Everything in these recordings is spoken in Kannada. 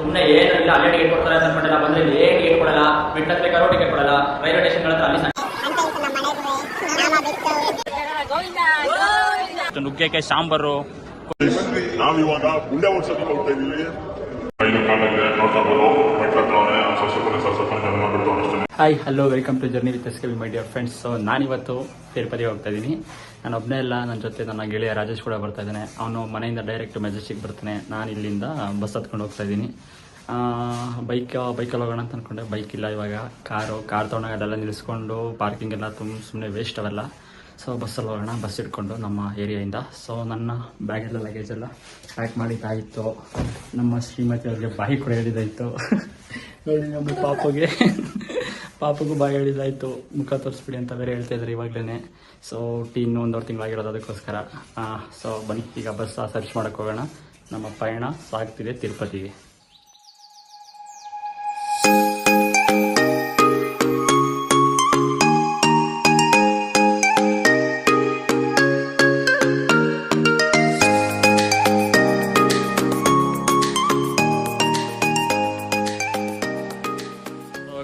ಸುಮ್ಮನೆ ಏನಿಲ್ಲ ಅಲ್ಲೇ ಟಿಕೆಟ್ ಕೊಡ್ತಾರೆ ಅಂತ ಅನ್ಕೊಂಡಿಲ್ಲ. ಬಂದ್ರೆ ಏನು ಟಿಕೆಟ್ ಕೊಡಲ್ಲ, ಬಿಟ್ಟಬೇಕಾದ್ರೂ ಟಿಕೆಟ್ ಕೊಡಲ್ಲ. ರೈಲ್ವೆ ಸ್ಟೇಷನ್ಗಳ ಹತ್ರ ಅಲ್ಲಿ ನುಗ್ಗೆಕಾಯಿ ಸಾಂಬಾರು. ನಾವಿವಾಗ ಗುಂಡೆ ಓಡಿಸೋದಕ್ಕೆ ಹೋಗ್ತಾ ಇದೀವಿ. Hi hello welcome to journey with SK my dear friends. So ನಾನಿವತ್ತು ತಿರುಪತಿಗೆ ಹೋಗ್ತಾ ಇದ್ದೀನಿ. ನಾನು ಒಬ್ಬನೇ ಇಲ್ಲ, ನನ್ನ ಜೊತೆ ನನ್ನ ಗೆಳೆಯ ರಾಜೇಶ್ ಕೂಡ ಬರ್ತಾ ಇದ್ದಾನೆ. ಅವನು ಮನೆಯಿಂದ ಡೈರೆಕ್ಟ್ ಮೆಜೆಸ್ಟಿಕ್ ಬರ್ತಾನೆ. ನಾನು ಇಲ್ಲಿಂದ ಬಸ್ ಹತ್ಕೊಂಡು ಹೋಗ್ತಾ ಇದ್ದೀನಿ. ಬೈಕಲ್ಲಿ ಹೋಗೋಣ ಅಂತ ಅಂದ್ಕೊಂಡೆ. ಬೈಕ್ ಇಲ್ಲ, ಇವಾಗ ಕಾರ್ ತೊಗೊಂಡಾಗ ಅದೆಲ್ಲ ನಿಲ್ಲಿಸ್ಕೊಂಡು ಪಾರ್ಕಿಂಗ್ ಎಲ್ಲ ಸುಮ್ಮನೆ ವೇಸ್ಟ್ ಅವೆಲ್ಲ. ಸೊ ಬಸ್ಸಲ್ಲಿ ಹೋಗೋಣ, ಬಸ್ ಇಟ್ಕೊಂಡು ನಮ್ಮ ಏರಿಯಾಯಿಂದ. ಸೊ ನನ್ನ ಬ್ಯಾಗೆಲ್ಲ ಲಗೇಜ್ ಎಲ್ಲ ಪ್ಯಾಕ್ ಮಾಡಿದ್ದಾಯಿತು. ನಮ್ಮ ಶ್ರೀಮತಿ ಅವ್ರಿಗೆ ಬಾಯಿ ಕೂಡ ಹೇಳಿದ್ದಾಯಿತು. ನೋಡಿ ನಮ್ಮ ಪಾಪಗೂ ಬಾಯಿ ಹೇಳಿದ್ದಾಯಿತು. ಮುಖ ತೋರಿಸ್ಬಿಡಿ ಅಂತ ಬೇರೆ ಹೇಳ್ತಾ ಇದ್ದಾರೆ ಇವಾಗಲೇ. ಸೊ ಇನ್ನೂ 1.5 ತಿಂಗಳಾಗಿರೋದು ಅದಕ್ಕೋಸ್ಕರ. ಸೊ ಬನ್ನಿ ಈಗ ಬಸ್ ಸರ್ಚ್ ಮಾಡೋಕ್ಕೆ ಹೋಗೋಣ. ನಮ್ಮ ಪಯಣ ಸಾಗ್ತಿದೆ ತಿರುಪತಿಗೆ.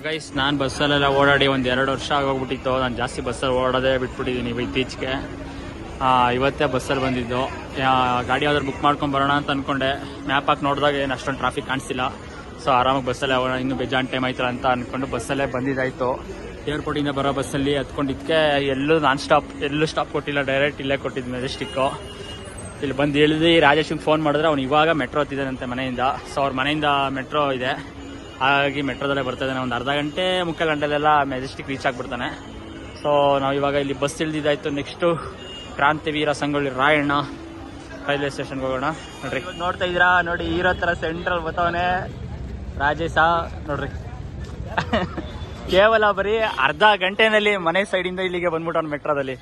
ಗೈಸ್, ನಾನು ಬಸ್ಸಲ್ಲೆಲ್ಲ ಓಡಾಡಿ 1-2 ವರ್ಷ ಆಗೋಗ್ಬಿಟ್ಟಿತ್ತು. ನಾನು ಜಾಸ್ತಿ ಬಸ್ಸಲ್ಲಿ ಓಡೋದೇ ಬಿಟ್ಬಿಟ್ಟಿದ್ದೀನಿ ಇತ್ತೀಚೆಗೆ. ಇವತ್ತೇ ಬಸ್ಸಲ್ಲಿ ಬಂದಿದ್ದು. ಗಾಡಿ ಯಾವ್ದಾದ್ರು ಬುಕ್ ಮಾಡ್ಕೊಂಡು ಬರೋಣ ಅಂತ ಅಂದ್ಕೊಂಡೆ. ಮ್ಯಾಪ್ ಹಾಕಿ ನೋಡಿದಾಗ ಏನು ಅಷ್ಟೊಂದು ಟ್ರಾಫಿಕ್ ಕಾಣಿಸ್ತಿಲ್ಲ. ಸೊ ಆರಾಮಾಗಿ ಬಸ್ಸಲ್ಲೇ ಹೋಗೋಣ, ಇನ್ನೂ ಬೇಜಾನ್ ಟೈಮ್ ಆಯ್ತಲ್ಲ ಅಂತ ಅಂದ್ಕೊಂಡು ಬಸ್ಸಲ್ಲೇ ಬಂದಿದ್ದಾಯಿತು. ಏರ್ಪೋರ್ಟಿಂದ ಬರೋ ಬಸ್ಸಲ್ಲಿ ಹತ್ಕೊಂಡಿದ್ದಕ್ಕೆ ಎಲ್ಲೂ ಸ್ಟಾಪ್ ಕೊಟ್ಟಿಲ್ಲ, ಡೈರೆಕ್ಟ್ ಇಲ್ಲೇ ಕೊಟ್ಟಿದ್ದು ಮೆಜೆಸ್ಟಿಕ್ಕು. ಇಲ್ಲಿ ಬಂದು ಇಳಿದು ರಾಜೇಶ್ಗೆ ಫೋನ್ ಮಾಡಿದ್ರೆ ಅವ್ನು ಇವಾಗ ಮೆಟ್ರೋ ಹತ್ತಿದ್ದಾನಂತೆ ಮನೆಯಿಂದ. ಸೊ ಅವ್ರ ಮನೆಯಿಂದ ಮೆಟ್ರೋ ಇದೆ, ಹಾಗಾಗಿ ಮೆಟ್ರೋದಲ್ಲೇ ಬರ್ತಾ ಇದ್ದಾನೆ. ಒಂದು ಅರ್ಧ ಗಂಟೆ ಮುಕ್ಕಾಲು ಗಂಟೆಲೆಲ್ಲ ಮೆಜೆಸ್ಟಿಕ್ ರೀಚ್ ಆಗಿಬಿಡ್ತಾನೆ. ಸೊ ನಾವು ಇವಾಗ ಇಲ್ಲಿ ಬಸ್ ಇಳಿದಿದ್ದಾಯಿತು. ನೆಕ್ಸ್ಟು ಕ್ರಾಂತಿವೀರ ಸಂಗೊಳ್ಳಿ ರಾಯಣ್ಣ ರೈಲ್ವೆ ಸ್ಟೇಷನ್ಗೆ ಹೋಗೋಣ. ನೋಡ್ರಿ, ನೋಡ್ತಾ ಇದ್ದೀರಾ, ನೋಡಿ ಹೀರೋ ಥರ ಸೆಂಟ್ರಲ್ ಬರ್ತಾವನೆ ರಾಜೇಶ. ನೋಡ್ರಿ ಕೇವಲ ಬರೀ ಅರ್ಧ ಗಂಟೆನಲ್ಲಿ ಮನೆ ಸೈಡಿಂದ ಇಲ್ಲಿಗೆ ಬಂದ್ಬಿಟ್ಟವನು ಮೆಟ್ರೋದಲ್ಲಿ.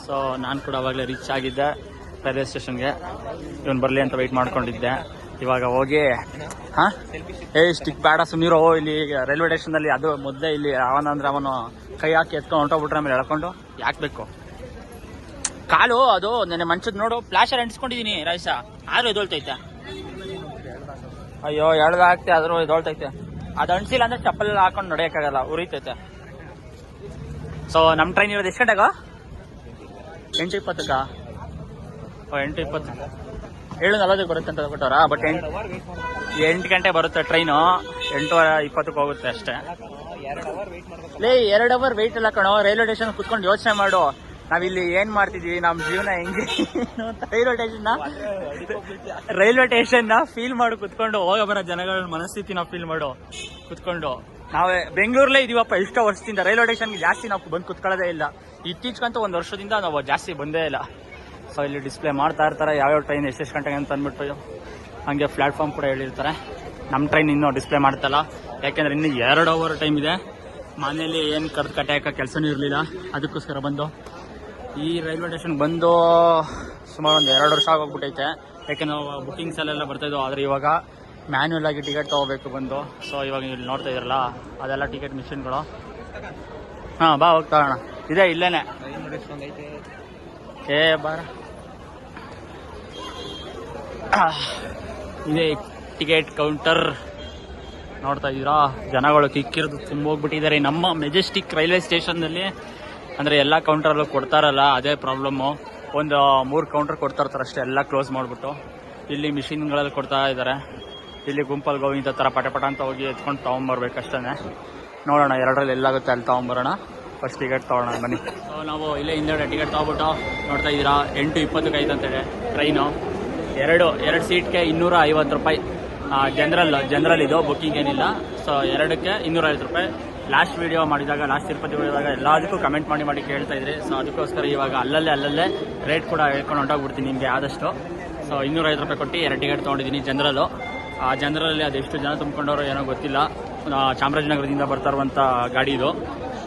ಸೊ ನಾನು ಕೂಡ ಅವಾಗಲೇ ರೀಚ್ ಆಗಿದ್ದೆ ರೈಲ್ವೆ ಸ್ಟೇಷನ್ಗೆ. ಇವನು ಬರಲಿ ಅಂತ ವೆಯ್ಟ್ ಮಾಡ್ಕೊಂಡಿದ್ದೆ. ಇವಾಗ ಹೋಗಿ ಸ್ಟಿಕ್ ಬೇಡ ಸುಮ್ಮನಿರೋ. ಇಲ್ಲಿ ರೈಲ್ವೆ ಸ್ಟೇಷನ್ದಲ್ಲಿ ಅದು ಮೊದಲೇ ಇಲ್ಲಿ ಅವನು ಕೈ ಹಾಕಿ ಎತ್ಕೊಂಡು ಹೊಂಟೋಗ್ಬಿಟ್ರೆ ಆಮೇಲೆ ಎಳ್ಕೊಂಡು ಯಾಕೆ ಬೇಕು ಕಾಲು. ಅದು ನೆನ್ನೆ ಮಂಚದ ನೋಡು, ಫ್ಲಾಶರ್ ಅಂಟಿಸ್ಕೊಂಡಿದ್ದೀನಿ ರಾಯಸ, ಆದ್ರೂ ಎದೊಳ್ತೈತೆ. ಅಯ್ಯೋ ಎಳ್ದಾಗ್ತೆ, ಆದ್ರೂ ಎದೊಳ್ತೈತೆ. ಅದು ಅಂಟಿಸಿಲ್ಲ ಅಂದ್ರೆ ಚಪ್ಪಲ್ ಹಾಕೊಂಡು ನಡೆಯೋಕ್ಕಾಗಲ್ಲ, ಉರಿತೈತೆ. ಸೊ ನಮ್ಮ ಟ್ರೈನ್ ಇರೋದು ಎಷ್ಟು ಗಂಟೆಗ? 8:20ಕ್ಕ? 8:20 7:40 ಬರುತ್ತೆ ಅಂತ ಕೊಟ್ಟವ್ರ. ಬಟ್ 8 ಗಂಟೆ ಬರುತ್ತೆ ಟ್ರೈನು. 8:20 ಹೋಗುತ್ತೆ ಅಷ್ಟೇ. 2 ಅವರ್ ವೆಯ್ಟ್ ಇಲ್ಲ ಕಣೋ. ರೈಲ್ವೆ ಸ್ಟೇಷನ್ ಕುತ್ಕೊಂಡು ಯೋಚನೆ ಮಾಡು, ನಾವಿಲ್ಲಿ ಏನ್ ಮಾಡ್ತಿದೀವಿ, ನಮ್ಮ ಜೀವನ ಹೆಂಗೆ. ರೈಲ್ವೆ ಸ್ಟೇಷನ್ ಫೀಲ್ ಮಾಡು ಕುತ್ಕೊಂಡು. ಹೋಗ ಬರೋ ಜನಗಳ ಮನಸ್ಥಿತಿ ನಾವು ಫೀಲ್ ಮಾಡು ಕುತ್ಕೊಂಡು. ನಾವೇ ಬೆಂಗಳೂರಲ್ಲೇ ಇದೀವಪ್ಪ ಎಷ್ಟೋ ವರ್ಷದಿಂದ. ರೈಲ್ವೆ ಸ್ಟೇಷನ್ಗೆ ಜಾಸ್ತಿ ನಾವು ಬಂದು ಕುತ್ಕೊಳ್ಳೋದೇ ಇಲ್ಲ. ಇತ್ತೀಚೆಗಂತೂ 1 ವರ್ಷದಿಂದ ನಾವು ಜಾಸ್ತಿ ಬಂದೇ ಇಲ್ಲ. ಸೊ ಇಲ್ಲಿ ಡಿಸ್ಪ್ಲೇ ಮಾಡ್ತಾ ಇರ್ತಾರೆ ಯಾವ್ಯಾವ ಟ್ರೈನ್ ಎಷ್ಟೆಷ್ಟು ಗಂಟೆಗೆ ಅಂತ ಅಂದ್ಬಿಟ್ಟು. ಹಾಗೆ ಪ್ಲಾಟ್ಫಾರ್ಮ್ ಕೂಡ ಹೇಳಿರ್ತಾರೆ. ನಮ್ಮ ಟ್ರೈನ್ ಇನ್ನೂ ಡಿಸ್ಪ್ಲೇ ಮಾಡ್ತಲ್ಲ, ಯಾಕೆಂದ್ರೆ ಇನ್ನೂ 2 ಅವರ್ ಟೈಮ್ ಇದೆ. ಮನೇಲಿ ಏನು ಕಟ್ಟೆ ಹಾಕೋ ಕೆಲಸನೂ ಇರಲಿಲ್ಲ, ಅದಕ್ಕೋಸ್ಕರ ಬಂದು ಈ ರೈಲ್ವೆ ಸ್ಟೇಷನ್ಗೆ ಬಂದು ಸುಮಾರು 2 ವರ್ಷ ಆಗೋಗ್ಬಿಟ್ಟೈತೆ. ಯಾಕೆ ನಾವು ಬುಕಿಂಗ್ಸಲ್ಲೆಲ್ಲ ಬರ್ತಾಯಿದ್ವು, ಆದರೆ ಇವಾಗ ಮ್ಯಾನ್ಯುವಲ್ ಆಗಿ ಟಿಕೆಟ್ ತೊಗೋಬೇಕು ಬಂದು. ಸೊ ಇವಾಗ ಇಲ್ಲಿ ನೋಡ್ತಾ ಇದ್ರಲ್ಲ, ಅದೆಲ್ಲ ಟಿಕೆಟ್ ಮಿಷಿನ್ಗಳು. ಬಾ ಹೋಗ್ತಾ ಹೋಗೋಣ. ಇದೆ ಇಲ್ಲೇನೆ, ಬಾರ ಇದೆ ಟಿಕೆಟ್ ಕೌಂಟರ್. ನೋಡ್ತಾ ಇದ್ದೀರಾ, ಜನಗಳು ಕಿಕ್ಕಿರೋದು ತುಂಬ ಹೋಗ್ಬಿಟ್ಟಿದ್ದಾರೆ ನಮ್ಮ ಮೆಜೆಸ್ಟಿಕ್ ರೈಲ್ವೆ ಸ್ಟೇಷನ್ನಲ್ಲಿ. ಅಂದರೆ ಎಲ್ಲ ಕೌಂಟರಲ್ಲೂ ಕೊಡ್ತಾರಲ್ಲ, ಅದೇ ಪ್ರಾಬ್ಲಮ್ಮು. ಒಂದು 3 ಕೌಂಟರ್ ಕೊಡ್ತಾ ಇರ್ತಾರೆ ಅಷ್ಟೇ, ಎಲ್ಲ ಕ್ಲೋಸ್ ಮಾಡಿಬಿಟ್ಟು. ಇಲ್ಲಿ ಮಿಷಿನ್ಗಳಲ್ಲಿ ಕೊಡ್ತಾ ಇದ್ದಾರೆ. ಇಲ್ಲಿ ಗುಂಪಲ್ಲಿ ಗೋವಿಂದ ಥರ ಪಟ ಅಂತ ಹೋಗಿ ಎತ್ಕೊಂಡು ತೊಗೊಂಬರ್ಬೇಕಷ್ಟೇ. ನೋಡೋಣ 2ರಲ್ಲಿ ಎಲ್ಲಾಗುತ್ತೆ ಅಲ್ಲಿ ತೊಗೊಂಬರೋಣ. ಫಸ್ಟ್ ಟಿಕೆಟ್ ತೊಗೊಳ್ಳೋಣ ಬನ್ನಿ. ಸೊ ನಾವು ಇಲ್ಲೇ ಹಿಂದೆ ಟಿಕೆಟ್ ತೊಗೊಬಿಟ್ಟು ನೋಡ್ತಾ ಇದ್ದೀರಾ, 8:20ಕ್ಕೆ ಐತಂತೇಳಿ ಟ್ರೈನು. 2 ಸೀಟ್ಗೆ 250 ರೂಪಾಯಿ. ಜನರಲ್ ಇದು, ಬುಕ್ಕಿಂಗ್ ಏನಿಲ್ಲ. ಸೊ 2ಕ್ಕೆ 250 ರೂಪಾಯಿ. ಲಾಸ್ಟ್ ವೀಡಿಯೋ ಮಾಡಿದಾಗ, ಲಾಸ್ಟ್ ತಿರುಪತಿ ಮಾಡಿದಾಗ ಎಲ್ಲದಕ್ಕೂ ಕಮೆಂಟ್ ಮಾಡಿ ಕೇಳ್ತಾ ಇದ್ರಿ. ಸೊ ಅದಕ್ಕೋಸ್ಕರ ಇವಾಗ ಅಲ್ಲಲ್ಲೇ ರೇಟ್ ಕೂಡ ಹೇಳ್ಕೊಂಡು ಹೊಂಟೋಗ್ಬಿಡ್ತೀನಿ ನಿಮಗೆ ಆದಷ್ಟು. ಸೊ 250 ರೂಪಾಯಿ ಕೊಟ್ಟು 2 ಟಿಕೆಟ್ ತೊಗೊಂಡಿದ್ದೀನಿ ಜನರಲ್ಲು. ಆ ಜನರಲ್ಲಿ ಅದೆಷ್ಟು ಜನ ತುಂಬಿಕೊಂಡವರು ಏನೋ ಗೊತ್ತಿಲ್ಲ. ಚಾಮರಾಜನಗರದಿಂದ ಬರ್ತಾ ಇರುವಂಥ ಗಾಡಿ ಇದು.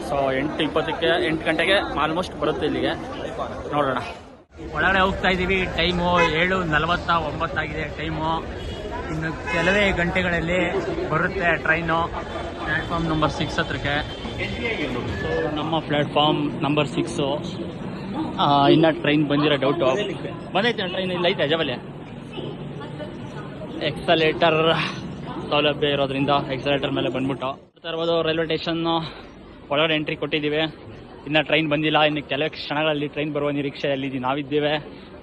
ಸೊ 8:20ಕ್ಕೆ 8 ಗಂಟೆಗೆ ಆಲ್ಮೋಸ್ಟ್ ಬರುತ್ತೆ ಇಲ್ಲಿಗೆ. ನೋಡೋಣ. ಒಳಗಡೆ ಹೋಗ್ತಾ ಇದ್ದೀವಿ. ಟೈಮು 7:49 ಆಗಿದೆ ಟೈಮು. ಇನ್ನು ಕೆಲವೇ ಗಂಟೆಗಳಲ್ಲಿ ಬರುತ್ತೆ ಟ್ರೈನು ಪ್ಲ್ಯಾಟ್ಫಾರ್ಮ್ ನಂಬರ್ 6 ಹತ್ರಕ್ಕೆ. ಸೊ ನಮ್ಮ ಪ್ಲ್ಯಾಟ್ಫಾರ್ಮ್ ನಂಬರ್ 6. ಇನ್ನೂ ಟ್ರೈನ್ ಬಂದಿರೋ ಡೌಟು. ಬಂದೈತೆ ಟ್ರೈನ್, ಇಲ್ಲ ಐತೆ ಅಜಾಬಲೆ. ಎಕ್ಸಲೇಟರ್ ಸೌಲಭ್ಯ ಇರೋದ್ರಿಂದ ಎಕ್ಸಲೇಟರ್ ಮೇಲೆ ಬಂದ್ಬಿಟ್ಟು ಬರ್ತಾ ಇರ್ಬೋದು. ರೈಲ್ವೆ ಸ್ಟೇಷನ್ ಒಳಗಡೆ ಎಂಟ್ರಿ ಕೊಟ್ಟಿದ್ದೀವಿ. ಇನ್ನು ಟ್ರೈನ್ ಬಂದಿಲ್ಲ. ಇನ್ನು ಕೆಲವೇ ಕ್ಷಣಗಳಲ್ಲಿ ಟ್ರೈನ್ ಬರುವ ನಿರೀಕ್ಷೆಯಲ್ಲಿ ನಾವಿದ್ದೇವೆ.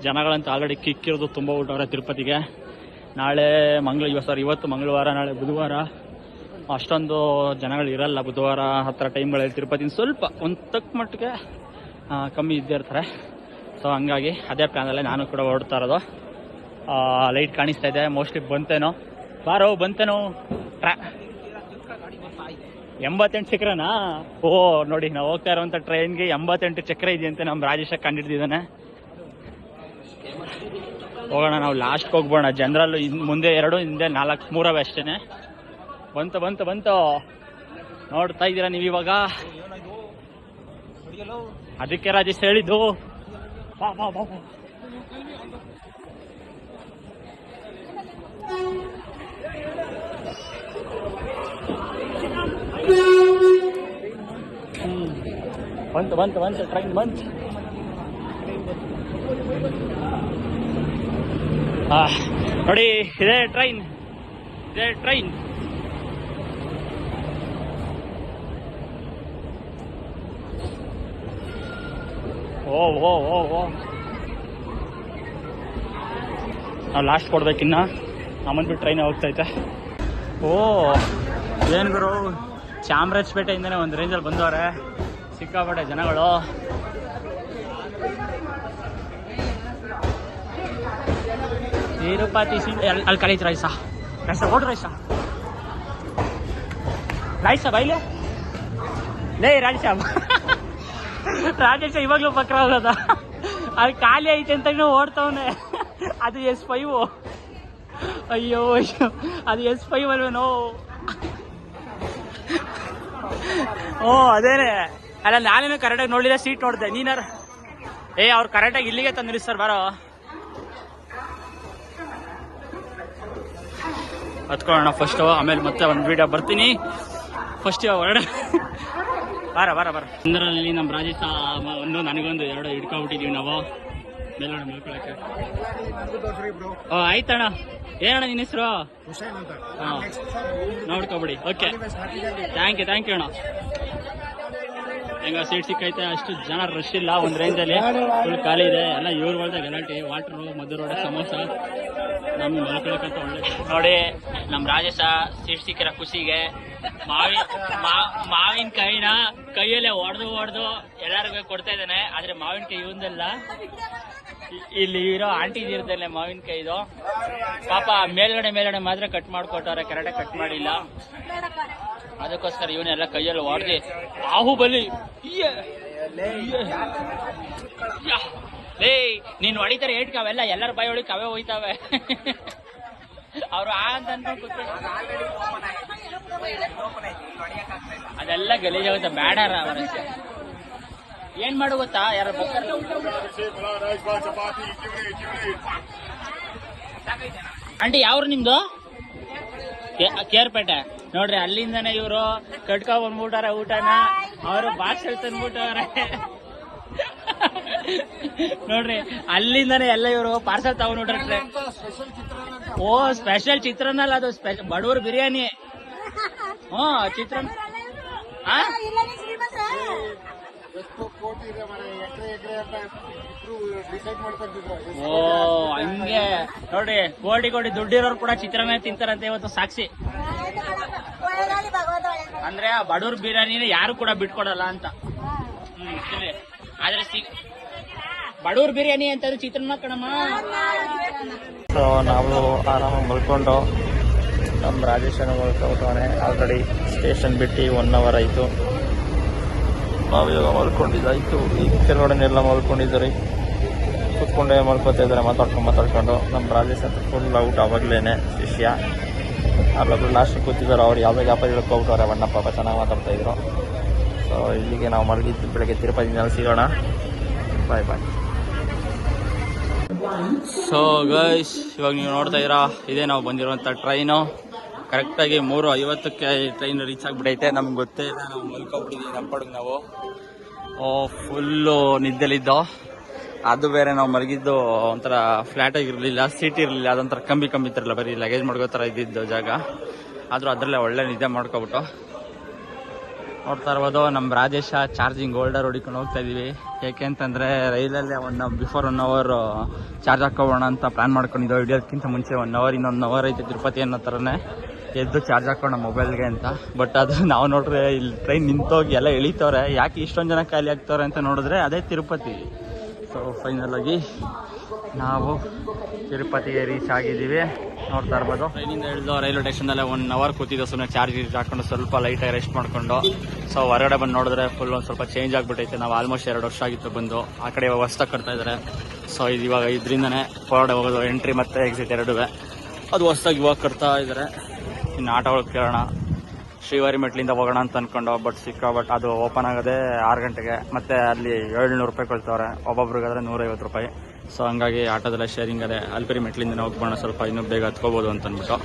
ಜನಗಳಂತ ಆಲ್ರೆಡಿ ಕಿಕ್ಕಿರೋದು ತುಂಬ ಊಟವ್ರೆ ತಿರುಪತಿಗೆ. ನಾಳೆ ಇವತ್ತು ಮಂಗಳವಾರ, ನಾಳೆ ಬುಧವಾರ. ಅಷ್ಟೊಂದು ಜನಗಳು ಇರಲ್ಲ ಬುಧವಾರ ಹತ್ತಿರ ಟೈಮ್ಗಳಲ್ಲಿ. ತಿರುಪತಿನ ಸ್ವಲ್ಪ ಒಂದು ತಕ್ಕ ಮಟ್ಟಿಗೆ ಕಮ್ಮಿ ಇದ್ದೇ ಇರ್ತಾರೆ. ಸೊ ಹಂಗಾಗಿ ಅದೇ ಪ್ಲ್ಯಾನಲ್ಲೇ ನಾನು ಕೂಡ ಹೊರಡ್ತಾ ಇರೋದು. ಲೈಟ್ ಕಾಣಿಸ್ತಾ ಇದೆ, ಮೋಸ್ಟ್ಲಿ ಬಂತೇನೋ. ಬಂತೇನೋ 88 ಚಕ್ರನಾ? ಓ ನೋಡಿ, ನಾವು ಹೋಗ್ತಾ ಇರೋಂಥ ಟ್ರೈನ್ಗೆ 88 ಚಕ್ರ ಇದೆಯಂತೆ. ನಮ್ಮ ರಾಜೇಶ ಕಂಡಿಡ್ದಿದ್ದಾನೆ. ಹೋಗೋಣ, ನಾವು ಲಾಸ್ಟ್ಗೆ ಹೋಗ್ಬೋಣ. ಜನರಲ್ ಮುಂದೆ 2, ಹಿಂದೆ 4, 3 ಅಷ್ಟೇನೆ. ಬಂತು ನೋಡ್ತಾ ಇದ್ದೀರಾ ನೀವು ಇವಾಗ. ಅದಕ್ಕೆ ರಾಜೇಶ್ ಹೇಳಿದ್ದು ಬಾ. ಬಂತು ಟ್ರೈನ್ ಬಂತು. ನೋಡಿ, ಇದೇ ಟ್ರೈನ್. ಓ ನಾವು ಲಾಸ್ಟ್ ಕೊಡ್ಬೇಕಿನ್ನ. ನಮ್ಮಂದ್ಬಿಟ್ಟು ಟ್ರೈನ್ ಹೋಗ್ತೈತೆ. ಓ ಏನು ಗುರು, ಚಾಮರಾಜಪೇಟೆಯಿಂದನೇ ಒಂದು ರೇಂಜಲ್ಲಿ ಬಂದವ್ರೆ. ಸಿಕ್ಕಾಪಟ್ಟೆ ಜನಗಳು. ತಿರುಪತಿ ಅಲ್ಲಿ ಕಳೀತು ರೈಸ ಓಡು ರೈಸ ಬೈಲೆ ಲೇ ರಾಜೇಶ ಇವಾಗ್ಲೂ ಪಕ್ರ ಹೋಗೋದ. ಅದು ಖಾಲಿ ಐತೆ ಅಂತ ಓಡ್ತವನೆ. ಅದು S5. ಅಯ್ಯೋ ಅದು S5 ಅಲ್ವೇನೋ. ಓ ಅದೇನೆ ಅಲ್ಲ, ನಾನೇನು ಕರೆಕ್ಟಾಗಿ ನೋಡಿಲ್ಲ, ಸೀಟ್ ನೋಡಿದೆ. ನೀನಾರ ಅವ್ರು ಕರೆಕ್ಟಾಗಿ ಇಲ್ಲಿಗೆ ತಂದು ನಿಲ್ಲಿಸ್ತಾರೆ. ಬಾರೋ ಹತ್ಕೊಳ್ಳೋಣ ಫಸ್ಟು, ಆಮೇಲೆ ಮತ್ತೆ ಒಂದು ವಿಡಿಯೋ ಬರ್ತೀನಿ. ಫಸ್ಟ್ ಹೊರಡ ಬರ ಅದರಲ್ಲಿ ನಮ್ಮ ರಾಜೇಶ ನನಗೊಂದು 2 ಹಿಡ್ಕೊಂಡ್ಬಿಟ್ಟಿದೀವಿ ನಾವು ಮೇಲ್ಗಡೆ ಮಲ್ಕೊಳಕ್ಕೆ. ಆಯ್ತಣ್ಣ. ಏನಣ್ಣ ನಿನ್ನ ಹೆಸರು? ಹಾಂ, ನೋಡ್ಕೊಬಿಡಿ. ಓಕೆ, ಥ್ಯಾಂಕ್ ಯು ಅಣ್ಣ. ಹೆಂಗ ಸೀಟ್ ಸಿಕ್ಕೈತೆ. ಅಷ್ಟು ಜನ ರಶ್ ಇಲ್ಲ, ಒಂದು ರೇಂಜಲ್ಲಿ ಫುಲ್ ಖಾಲಿ ಇದೆ. ಎಲ್ಲ ಇವ್ರುಗಳ್ದೆ ಗಲಾಟೆ. ವಾಟ್ರು, ಮಧುರೋಡೆ, ಸಮೋಸ. ನಮ್ಗೆ ಮಲ್ಕೊಳಕ್ಕಂತ ಒಳ್ಳೆ. ನೋಡಿ ನಮ್ಮ ರಾಜೇಶ ಸೀಟ್ ಸಿಕ್ಕಿರೋ ಖುಷಿಗೆ ಮಾವಿನಕಾಯಿನ ಕೈಯಲ್ಲೇ ಹೊಡೆದು ಎಲ್ಲರಿಗೂ ಕೊಡ್ತಾ ಇದ್ದಾನೆ. ಆದ್ರೆ ಮಾವಿನಕಾಯಿ ಇವಂದಲ್ಲ, ಇಲ್ಲಿ ಇರೋ ಆಂಟಿ ಇರ್ತಾನೆ ಮಾವಿನಕಾಯಿದು. ಪಾಪ ಮೇಲ್ಗಡೆ ಮಾತ್ರ ಕಟ್ ಮಾಡ್ಕೊಟ್ಟವ್ರೆ, ಕರೆಕ್ಟಾಗಿ ಕಟ್ ಮಾಡಿಲ್ಲ. ಅದಕ್ಕೋಸ್ಕರ ಇವನ್ನೆಲ್ಲ ಕೈಯಲ್ಲಿ ಹೊಡೆದಿ ಬಾಹುಬಲಿ. ನೀನ್ ಹೊಡಿತಾರೆ ಏಟ್ಕ ಅವೆಲ್ಲ ಎಲ್ಲರ ಬಾಯಿ ಒಳಗೆ ಅವೇ ಹೋಯ್ತಾವೆ. ಅವ್ರು ಅಂತ ಅನ್ಕೊಂಡು ಅದೆಲ್ಲ ಗಲೀಜಾಗುತ್ತೆ. ಬೇಡಾರ ಅವರಷ್ಟೇ. ಏನ್ ಮಾಡು ಗೊತ್ತಾ, ಯಾರು ಆಂಟಿ ಯಾವ್ರು ನಿಮ್ದು? ಕೇರ್ಪೇಟೆ. ನೋಡ್ರಿ, ಅಲ್ಲಿಂದಾನೆ ಇವರು ಕಟ್ಕೊಂಡ್ ಬಂದ್ಬಿಟ್ಟಾರ ಊಟನ. ಅವರು ಬಾಕ್ಸ್ ತಂದ್ಬಿಟ್ಟವ್ರೆ. ನೋಡ್ರಿ, ಅಲ್ಲಿಂದಾನೆ ಎಲ್ಲ ಇವರು ಪಾರ್ಸಲ್ ತಗೊಂಡ್ಬಿಟ್ರೆ. ಓ ಸ್ಪೆಷಲ್ ಚಿತ್ರಾನ್ನ ಅಲ್ಲ, ಅದು ಬಡವ್ರ ಬಿರಿಯಾನಿ. ಚಿತ್ರಾನ್ನ. ಓ ಹಂಗೆ ನೋಡ್ರಿ, ಕೋಟಿ ದುಡ್ಡಿರೋರು ಕೂಡ ಚಿತ್ರಾನ್ನ ತಿಂತಾರಂತೆ ಇವತ್ತು. ಸಾಕ್ಷಿ ಅಂದ್ರೆ ಬಡವ್ರ ಬಿರಿಯಾನಿನ ಯಾರು ಕೂಡ ಬಿಟ್ಕೊಡಲ್ಲ ಅಂತ. ಆದ್ರೆ ಬಡವ್ರ ಬಿರಿಯಾನಿ ಅಂತಂದ್ರೆ ಚಿತ್ರಾನ್ನ ಕಣಮ್ಮ. ಸೊ ನಾವು ಆರಾಮಾಗಿ ಮಲ್ಕೊಂಡು ನಮ್ಮ ರಾಜೇಶನ ಮಲ್ಕೊಂಡವನೆ. ಆಲ್ರೆಡಿ ಸ್ಟೇಷನ್ ಬಿಟ್ಟು 1 hour ಆಯಿತು. ನಾವು ಇವಾಗ ಮಲ್ಕೊಂಡಿದ್ದಾಯ್ತು. ಈಗ ಕೆಲವಡೆನೆಲ್ಲ ಮಲ್ಕೊಂಡಿದ್ದಾರೆ, ಕೂತ್ಕೊಂಡೇ ಮಲ್ಕೋತಾ ಇದ್ದಾರೆ ಮಾತಾಡ್ಕೊಂಡು. ನಮ್ಮ ರಾಜೇಶ್ ಅಂತ ಫುಲ್ ಔಟ್ ಆವಾಗಲೇ ಶಿಷ್ಯ. ಅಲ್ಲೊಬ್ರು ಲಾಸ್ಟಿಗೆ ಕೂತಿದ್ದಾರೆ. ಅವ್ರು ಯಾವಾಗ ಹೇಳ್ಕೊಬಿಟ್ಟವ್ರೆ. ಬಣ್ಣ ಪಾಪ ಚೆನ್ನಾಗಿ ಮಾತಾಡ್ತಾಯಿದ್ರು. ಸೊ ಇಲ್ಲಿಗೆ ನಾವು ಮಲಗಿದ್ದು. ಬೆಳಗ್ಗೆ ತಿರುಪತಿನಲ್ಲಿ ಸಿಗೋಣ. ಬಾಯ್. ಸೊ ಗೈಸ್, ಇವಾಗ ನೀವು ನೋಡ್ತಾ ಇದ್ದೀರಾ, ಇದೇ ನಾವು ಬಂದಿರುವಂಥ ಟ್ರೈನು. ಕರೆಕ್ಟಾಗಿ 3:50ಕ್ಕೆ ಟ್ರೈನ್ ರೀಚ್ ಆಗಿಬಿಟ್ಟೈತೆ. ನಮ್ಗೆ ಗೊತ್ತೇ ಇಲ್ಲ, ನಾವು ಮಲ್ಕೊಬಿಟ್ಟಿದ್ದೀವಿ ನಮ್ಮ ಪಡೆಗೆ ನಾವು. ಫುಲ್ಲು ನಿದ್ದೆಲಿದ್ದೋ. ಅದು ಬೇರೆ ನಾವು ಮಲಗಿದ್ದು ಒಂಥರ ಫ್ಲಾಟ್ ಆಗಿರಲಿಲ್ಲ, ಸೀಟ್ ಇರಲಿಲ್ಲ, ಅದೊಂಥರ ಕಂಬಿ ಇತ್ತಿರಲ್ಲ, ಬರೀ ಲಗೇಜ್ ಮಾಡ್ಕೋ ಥರ ಇದ್ದಿದ್ದು ಜಾಗ. ಆದರೂ ಅದರಲ್ಲೇ ಒಳ್ಳೆ ನಿದ್ದೆ ಮಾಡ್ಕೊಬಿಟ್ಟು ನೋಡ್ತಾ ಇರ್ಬೋದು. ನಮ್ಮ ರಾಜೇಶ ಚಾರ್ಜಿಂಗ್ ಹೋಲ್ಡರ್ ಹೊಡಿಕೊಂಡು ಹೋಗ್ತಾ ಇದೀವಿ. ಏಕೆ ಅಂತಂದರೆ ರೈಲಲ್ಲೇ ಬಿಫೋರ್ 1 ಅವರ್ ಚಾರ್ಜ್ ಹಾಕೋಬೋಣ ಅಂತ ಪ್ಲಾನ್ ಮಾಡ್ಕೊಂಡಿದ್ದೋ. ಹಿಡಿಯೋದಕ್ಕಿಂತ ಮುಂಚೆ 1 ಅವರ್ ಇನ್ನೊಂದು ಅವರ್ ಐತೆ ತಿರುಪತಿ ಅನ್ನೋ ಥರನೇ ಎದ್ದು ಚಾರ್ಜ್ ಹಾಕೋಣ ಮೊಬೈಲ್ಗೆ ಅಂತ. ಬಟ್ ಅದು ನಾವು ನೋಡ್ರೆ ಇಲ್ಲಿ ಟ್ರೈನ್ ನಿಂತೋಗಿ ಎಲ್ಲ ಇಳಿತವ್ರೆ, ಯಾಕೆ ಇಷ್ಟೊಂದು ಜನ ಖಾಲಿ ಆಗ್ತವ್ರೆ ಅಂತ ನೋಡಿದ್ರೆ ಅದೇ ತಿರುಪತಿ. ಸೊ ಫೈನಲ್ ಆಗಿ ನಾವು ತಿರುಪತಿಗೆ ರೀಚ್ ಆಗಿದ್ದೀವಿ. ನೋಡ್ತಾ ಇರ್ಬೋದು. ಟ್ರೈನಿಂದ ಇಳಿದು ರೈಲ್ವೆ ಸ್ಟೇಷನಲ್ಲೇ 1 ಅವರ್ ಕೂತಿದ್ದು, ಸುಮ್ಮನೆ ಚಾರ್ಜ್ ಹಾಕೊಂಡು ಸ್ವಲ್ಪ ಲೈಟಾಗಿ ರೆಸ್ಟ್ ಮಾಡಿಕೊಂಡು. ಸೊ ಹೊರಗಡೆ ಬಂದು ನೋಡಿದ್ರೆ ಫುಲ್ ಒಂದು ಸ್ವಲ್ಪ ಚೇಂಜ್ ಆಗಿಬಿಟ್ಟೈತೆ. ನಾವು ಆಲ್ಮೋಸ್ಟ್ 2 ವರ್ಷ ಆಗಿತ್ತು ಬಂದು. ಆ ಕಡೆ ಹೊಸ್ದಾಗಿ ಕಟ್ತಾ ಇದ್ದಾರೆ. ಸೊ ಇದು ಇವಾಗ ಇದರಿಂದನೇ ಹೊರಗಡೆ ಹೋಗೋದು, ಎಂಟ್ರಿ ಮತ್ತು ಎಕ್ಸಿಟ್ ಎರಡುವೆ. ಅದು ಹೊಸ್ದಾಗಿ ಇವಾಗ ಕಟ್ತಾ ಇದ್ದಾರೆ. ಇನ್ನು ಆಟೋಗಳಿಗೆ ಕೇಳೋಣ. ಶ್ರೀವಾರಿ ಮೆಟ್ಲಿಂದ ಹೋಗೋಣ ಅಂತ ಅಂದ್ಕೊಂಡು ಬಟ್ ಅದು ಓಪನ್ ಆಗೋದೇ 6 ಗಂಟೆಗೆ. ಮತ್ತು ಅಲ್ಲಿ 700 ರೂಪಾಯಿ ಕೊಳ್ತವ್ರೆ, ಒಬ್ಬೊಬ್ರಿಗಾದ್ರೆ 150 ರೂಪಾಯಿ. ಸೊ ಹಂಗಾಗಿ ಆಟೋದೆಲ್ಲ ಶೇರಿಂಗ್ ಅದೇ. ಅಲ್ಪಿರಿ ಮೆಟ್ಲಿಂದನೇ ಹೋಗ್ಬೋಣ, ಸ್ವಲ್ಪ ಇನ್ನೂ ಬೇಗ ಹತ್ಕೋಬೋದು ಅಂತ ಅಂದ್ಬಿಟ್ಟು.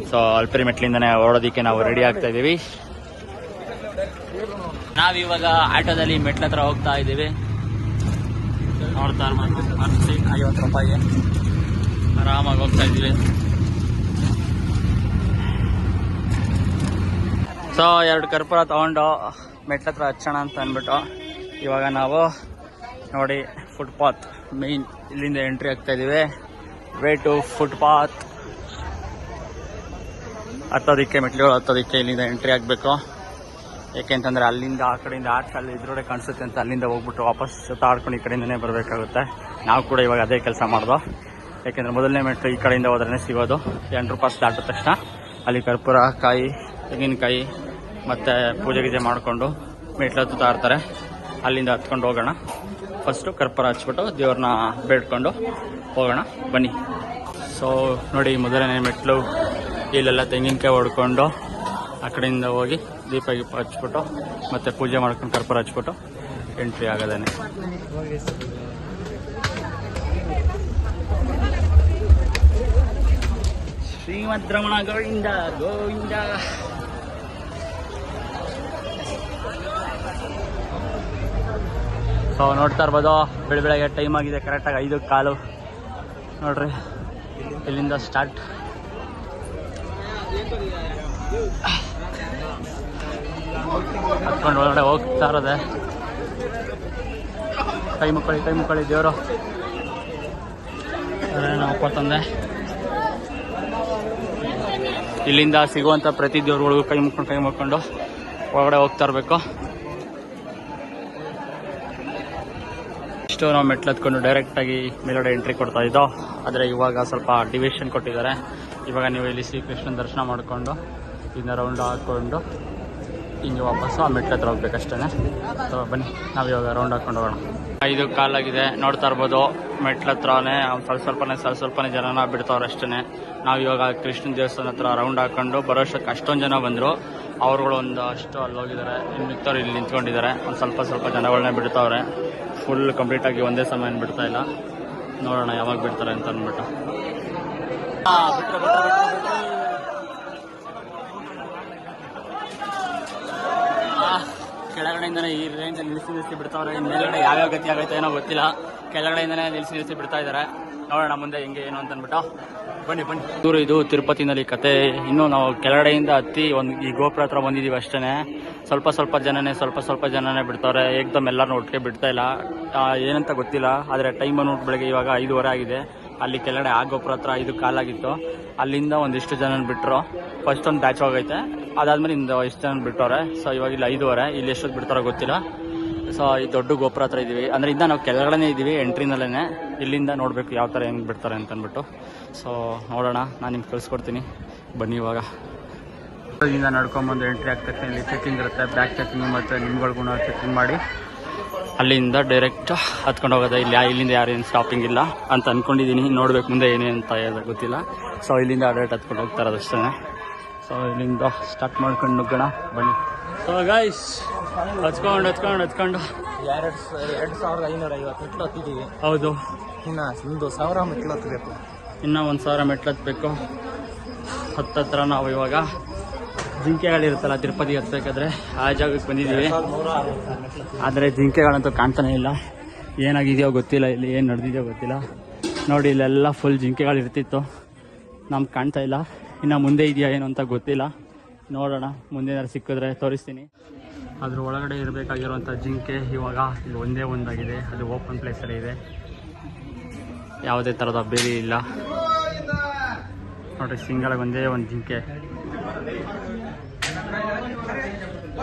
ಸೊ ಅಲ್ಪಿರಿ ಮೆಟ್ಲಿಂದನೇ ಹೊರಡೋದಕ್ಕೆ ನಾವು ರೆಡಿ ಆಗ್ತಾ ಇದ್ದೀವಿ. ನಾವಿವಾಗ ಆಟೋದಲ್ಲಿ ಮೆಟ್ಲ ಹತ್ರ ಹೋಗ್ತಾ ಇದ್ದೀವಿ. ನೋಡ್ತಾ ಇರ್ಬೋದು, 50 ರೂಪಾಯಿಗೆ ಆರಾಮಾಗಿ ಹೋಗ್ತಾ ಇದ್ದೀವಿ. ಸೊ 2 ಕರ್ಪೂರ ತೊಗೊಂಡು ಮೆಟ್ಲ ಹತ್ರ ಹಚ್ಚೋಣ ಅಂತ ಅಂದ್ಬಿಟ್ಟು ಇವಾಗ ನಾವು ನೋಡಿ ಫುಟ್ಪಾತ್ ಮೇನ್ ಇಲ್ಲಿಂದ ಎಂಟ್ರಿ ಆಗ್ತಾ ಇದ್ದೀವಿ. Way to footpath. ಮೆಟ್ಲುಗಳು ಹತ್ತೋದಕ್ಕೆ ಇಲ್ಲಿಂದ ಎಂಟ್ರಿ ಆಗಬೇಕು. ಏಕೆಂತಂದರೆ ಅಲ್ಲಿಂದ ಆ ಕಡೆಯಿಂದ ಅಲ್ಲಿ ಇದ್ರೊಡೆ ಕಾಣಿಸುತ್ತೆ ಅಂತ ಅಲ್ಲಿಂದ ಹೋಗ್ಬಿಟ್ಟು ವಾಪಸ್ ಆಡ್ಕೊಂಡು ಈ ಕಡೆಯಿಂದನೇ ಬರಬೇಕಾಗುತ್ತೆ. ನಾವು ಕೂಡ ಇವಾಗ ಅದೇ ಕೆಲಸ ಮಾಡ್ದೋ. ಯಾಕೆಂದರೆ ಮೊದಲನೇ ಮೆಟ್ಲು ಈ ಕಡೆಯಿಂದ ಹೋದ್ರೇ ಸಿಗೋದು. 8 ರೂಪಾಯಿ ದಾಟಿದ ತಕ್ಷಣ ಅಲ್ಲಿ ಕರ್ಪೂರ, ಕಾಯಿ, ತೆಂಗಿನಕಾಯಿ ಮತ್ತು ಪೂಜೆ ಗೀಜೆ ಮಾಡಿಕೊಂಡು ಮೆಟ್ಲು ಹತ್ತುತ್ತಾ ಇರ್ತಾರೆ. ಅಲ್ಲಿಂದ ಹತ್ಕೊಂಡು ಹೋಗೋಣ. ಫಸ್ಟು ಕರ್ಪೂರ ಹಚ್ಬಿಟ್ಟು ದೇವ್ರನ್ನ ಬೇಡ್ಕೊಂಡು ಹೋಗೋಣ ಬನ್ನಿ. ಸೊ ನೋಡಿ, ಮೊದಲನೇ ಮೆಟ್ಲು ಇಲ್ಲೆಲ್ಲ ತೆಂಗಿನಕಾಯಿ ಹೊಡ್ಕೊಂಡು ಆ ಕಡೆಯಿಂದ ಹೋಗಿ ದೀಪ ಹಚ್ಬಿಟ್ಟು ಮತ್ತು ಪೂಜೆ ಮಾಡ್ಕೊಂಡು ಕರ್ಪೂರ ಹಚ್ಬಿಟ್ಟು ಎಂಟ್ರಿ ಆಗೋದೇನೆ. ಶ್ರೀಮದ್ ರಮಣ ಗೋವಿಂದ ಗೋವಿಂದ. ಸೊ ನೋಡ್ತಾ ಇರ್ಬೋದು, ಬೆಳಗ್ಗೆ ಟೈಮ್ ಆಗಿದೆ. ಕರೆಕ್ಟಾಗಿ 5:15 ನೋಡ್ರಿ. ಇಲ್ಲಿಂದ ಸ್ಟಾರ್ಟ್. ಹತ್ಕೊಂಡು ಒಳಗಡೆ ಹೋಗ್ತಾ ಇರೋದೆ. ಕೈ ಮುಕ್ಕಳಿ ದೇವರು ನಾವು ತಂದೆ. ಇಲ್ಲಿಂದ ಸಿಗುವಂಥ ಪ್ರತಿ ದೇವ್ರುಗಳಿಗೂ ಕೈ ಮುಕ್ಕೊಂಡು ಒಳಗಡೆ ಹೋಗ್ತಾ ಇರಬೇಕು. ಇಷ್ಟು ನಾವು ಮೆಟ್ಲು ಹತ್ಕೊಂಡು ಡೈರೆಕ್ಟಾಗಿ ಮೇಲ್ಗಡೆ ಎಂಟ್ರಿ ಕೊಡ್ತಾ ಇದ್ದೋ. ಆದರೆ ಇವಾಗ ಸ್ವಲ್ಪ ಡಿವಿಷನ್ ಕೊಟ್ಟಿದ್ದಾರೆ. ಇವಾಗ ನೀವು ಇಲ್ಲಿ ಶ್ರೀಕೃಷ್ಣನ ದರ್ಶನ ಮಾಡಿಕೊಂಡು ಇದನ್ನ ರೌಂಡ್ ಹಾಕ್ಕೊಂಡು ಹಿಂಗೆ ವಾಪಸ್ಸು ಆ ಮೆಟ್ಲ ಹತ್ರ ಹೋಗ್ಬೇಕಷ್ಟೇ. ಸೊ ಬನ್ನಿ, ನಾವಿವಾಗ ರೌಂಡ್ ಹಾಕ್ಕೊಂಡು ಹೋಗೋಣ. 5:15 ಆಗಿದೆ. ನೋಡ್ತಾ ಇರ್ಬೋದು, ಮೆಟ್ಲ ಹತ್ರನೇ ಸ್ವಲ್ಪನೇ ಜನನ ಬಿಡ್ತಾವ್ರೆ ಅಷ್ಟೇ. ನಾವಿವಾಗ ಕೃಷ್ಣನ ದೇವಸ್ಥಾನ ಹತ್ರ ರೌಂಡ್ ಹಾಕೊಂಡು ಬರೋಷ್ಟಕ್ಕೆ ಅಷ್ಟೊಂದು ಜನ ಬಂದರು. ಅವ್ರುಗಳು ಒಂದಷ್ಟು ಅಲ್ಲಿ ಹೋಗಿದ್ದಾರೆ, ಇನ್ನು ಮಿಕ್ಕವ್ರು ಇಲ್ಲಿ ನಿಂತ್ಕೊಂಡಿದ್ದಾರೆ. ಒಂದು ಸ್ವಲ್ಪ ಜನಗಳನ್ನೇ ಬಿಡ್ತಾವ್ರೆ. ಫುಲ್ ಕಂಪ್ಲೀಟಾಗಿ ಒಂದೇ ಸಮಯ ಬಿಡ್ತಾ ಇಲ್ಲ. ನೋಡೋಣ ಯಾವಾಗ ಬಿಡ್ತಾರೆ ಅಂತ ಅಂದ್ಬಿಟ್ಟು. ಕೆಳಗಡೆಯಿಂದನೇ ಈ ರೇಂಜಲ್ಲಿ ನಿಲ್ಲಿಸಿ ಬಿಡ್ತಾವ್ರೆ. ಮೇಲ್ಗಡೆ ಯಾವ್ಯಾವ ಗತಿ ಆಗೈತೆ ಏನೋ ಗೊತ್ತಿಲ್ಲ. ಕೆಳಗಡೆಯಿಂದನೇ ನಿಲ್ಲಿಸಿ ಬಿಡ್ತಾ ಇದ್ದಾರೆ. ನೋಡೋಣ ಮುಂದೆ ಹೆಂಗೆ ಏನು ಅಂತ ಅಂದ್ಬಿಟ್ಟು. ಬನ್ನಿ ದೂರ. ಇದು ತಿರುಪತಿನಲ್ಲಿ ಕತೆ. ಇನ್ನೂ ನಾವು ಕೆಳಗಡೆಯಿಂದ ಹತ್ತಿ ಈ ಗೋಪುರ ಹತ್ರ ಬಂದಿದ್ದೀವಿ ಅಷ್ಟೇ. ಸ್ವಲ್ಪ ಜನನೇ ಬಿಡ್ತಾರೆ. ಏಕ್ದಮ್ ಎಲ್ಲರೂ ಒಟ್ಟಿಗೆ ಬಿಡ್ತಾ ಇಲ್ಲ. ಏನಂತ ಗೊತ್ತಿಲ್ಲ. ಆದರೆ ಟೈಮ್ ಬಂದ್ಬಿಟ್ಟು ಬೆಳಗ್ಗೆ ಇವಾಗ 5:15 ಆಗಿದೆ. ಅಲ್ಲಿ ಕೆಳಗಡೆ ಆ ಗೋಪುರ ಹತ್ರ 5:15 ಆಗಿತ್ತು. ಅಲ್ಲಿಂದ ಒಂದಿಷ್ಟು ಜನ ಬಿಟ್ಟರು. ಫಸ್ಟ್ ಒಂದು ಬ್ಯಾಚ್ ಹೋಗೈತೆ. ಅದಾದ್ಮೇಲೆ ಇಷ್ಟು ಜನ ಬಿಟ್ಟವ್ರೆ. ಸೊ ಇವಾಗ ಇಲ್ಲಿ 5:15. ಇಲ್ಲಿ ಎಷ್ಟೊತ್ತು ಬಿಡ್ತಾರೋ ಗೊತ್ತಿಲ್ಲ. ಸೊ ಈ ದೊಡ್ಡ ಗೋಪುರ ಹತ್ರ ಇದ್ದೀವಿ. ಅಂದರೆ ಇಂದ ನಾವು ಕೆಳಗಡೆ ಇದ್ದೀವಿ, ಎಂಟ್ರಿನಲ್ಲೇ. ಇಲ್ಲಿಂದ ನೋಡಬೇಕು ಯಾವ ಥರ ಹೆಂಗೆ ಬಿಡ್ತಾರೆ ಅಂತ ಅಂದ್ಬಿಟ್ಟು. ಸೊ ನೋಡೋಣ, ನಾನು ನಿಮ್ಗೆ ಕಳಿಸ್ಕೊಡ್ತೀನಿ. ಬನ್ನಿ ಇವಾಗ. ಇಲ್ಲಿಂದ ನಡ್ಕೊಂಬಂದು ಎಂಟ್ರಿ ಆಗ್ತಕ್ಕೆ ಇಲ್ಲಿ ಚೆಕಿಂಗ್ ಇರುತ್ತೆ. ಬ್ಯಾಕ್ ಚೆಕಿಂಗ್ ಮತ್ತು ನಿಮ್ಗಳ್ಗೂ ಚೆಕಿಂಗ್ ಮಾಡಿ ಅಲ್ಲಿಂದ ಡೈರೆಕ್ಟ್ ಹತ್ಕೊಂಡು ಹೋಗೋದು. ಇಲ್ಲಿಂದ ಯಾರೇನು ಸ್ಟಾಪಿಂಗ್ ಇಲ್ಲ ಅಂತ ಅಂದ್ಕೊಂಡಿದ್ದೀನಿ. ನೋಡ್ಬೇಕು ಮುಂದೆ ಏನೇನು ಅಂತ ಗೊತ್ತಿಲ್ಲ. ಸೊ ಇಲ್ಲಿಂದ ಡೈರೆಕ್ಟ್ ಹತ್ಕೊಂಡು ಹೋಗ್ತಾ ಇರೋದು ಅಷ್ಟೇ. ಸೊ ಇಲ್ಲಿಂದ ಸ್ಟಾರ್ಟ್ ಮಾಡ್ಕೊಂಡು ನುಗ್ಗೋಣ ಬನ್ನಿ. ಸೊ ಗೈಸ್, ಹಚ್ಕೊಂಡು 2550 ಮೆಟ್ಲು ಹತ್ತಿದ್ದೀವಿ. ಹೌದು, ಇನ್ನು 1000 ಮೆಟ್ಲು ಹತ್ತಬೇಕು. ಇನ್ನೂ 1000 ಮೆಟ್ಲು ಹತ್ತಬೇಕು. ಹತ್ತತ್ರ ನಾವು ಇವಾಗ ಜಿಂಕೆಗಳಿರುತ್ತಲ್ಲ ತಿರುಪತಿಗೆ ಹತ್ತಬೇಕಾದ್ರೆ ಆ ಜಾಗಕ್ಕೆ ಬಂದಿದ್ದೀವಿ. ಆದರೆ ಜಿಂಕೆಗಳಂತೂ ಕಾಣ್ತಾನೆ ಇಲ್ಲ. ಏನಾಗಿದೆಯೋ ಗೊತ್ತಿಲ್ಲ, ಇಲ್ಲಿ ಏನು ನಡೆದಿದೆಯೋ ಗೊತ್ತಿಲ್ಲ. ನೋಡಿ ಇಲ್ಲೆಲ್ಲ ಫುಲ್ ಜಿಂಕೆಗಳು ಇರ್ತಿತ್ತು, ನಮ್ಗೆ ಕಾಣ್ತಾ ಇಲ್ಲ. ಇನ್ನು ಮುಂದೆ ಇದೆಯಾ ಏನು ಅಂತ ಗೊತ್ತಿಲ್ಲ, ನೋಡೋಣ. ಮುಂದೆ ಏನಾದ್ರು ಸಿಕ್ಕಿದ್ರೆ ತೋರಿಸ್ತೀನಿ. ಅದ್ರ ಒಳಗಡೆ ಇರಬೇಕಾಗಿರುವಂಥ ಜಿಂಕೆ ಇವಾಗ ಇಲ್ಲಿ ಒಂದೇ ಒಂದಾಗಿದೆ. ಅದು ಓಪನ್ ಪ್ಲೇಸಲ್ಲಿ ಇದೆ, ಯಾವುದೇ ಥರದ ಬೇರೆ ಇಲ್ಲ. ನೋಡಿರಿ, ಸಿಂಗಲ್ ಒಂದೇ ಒಂದು ಜಿಂಕೆ.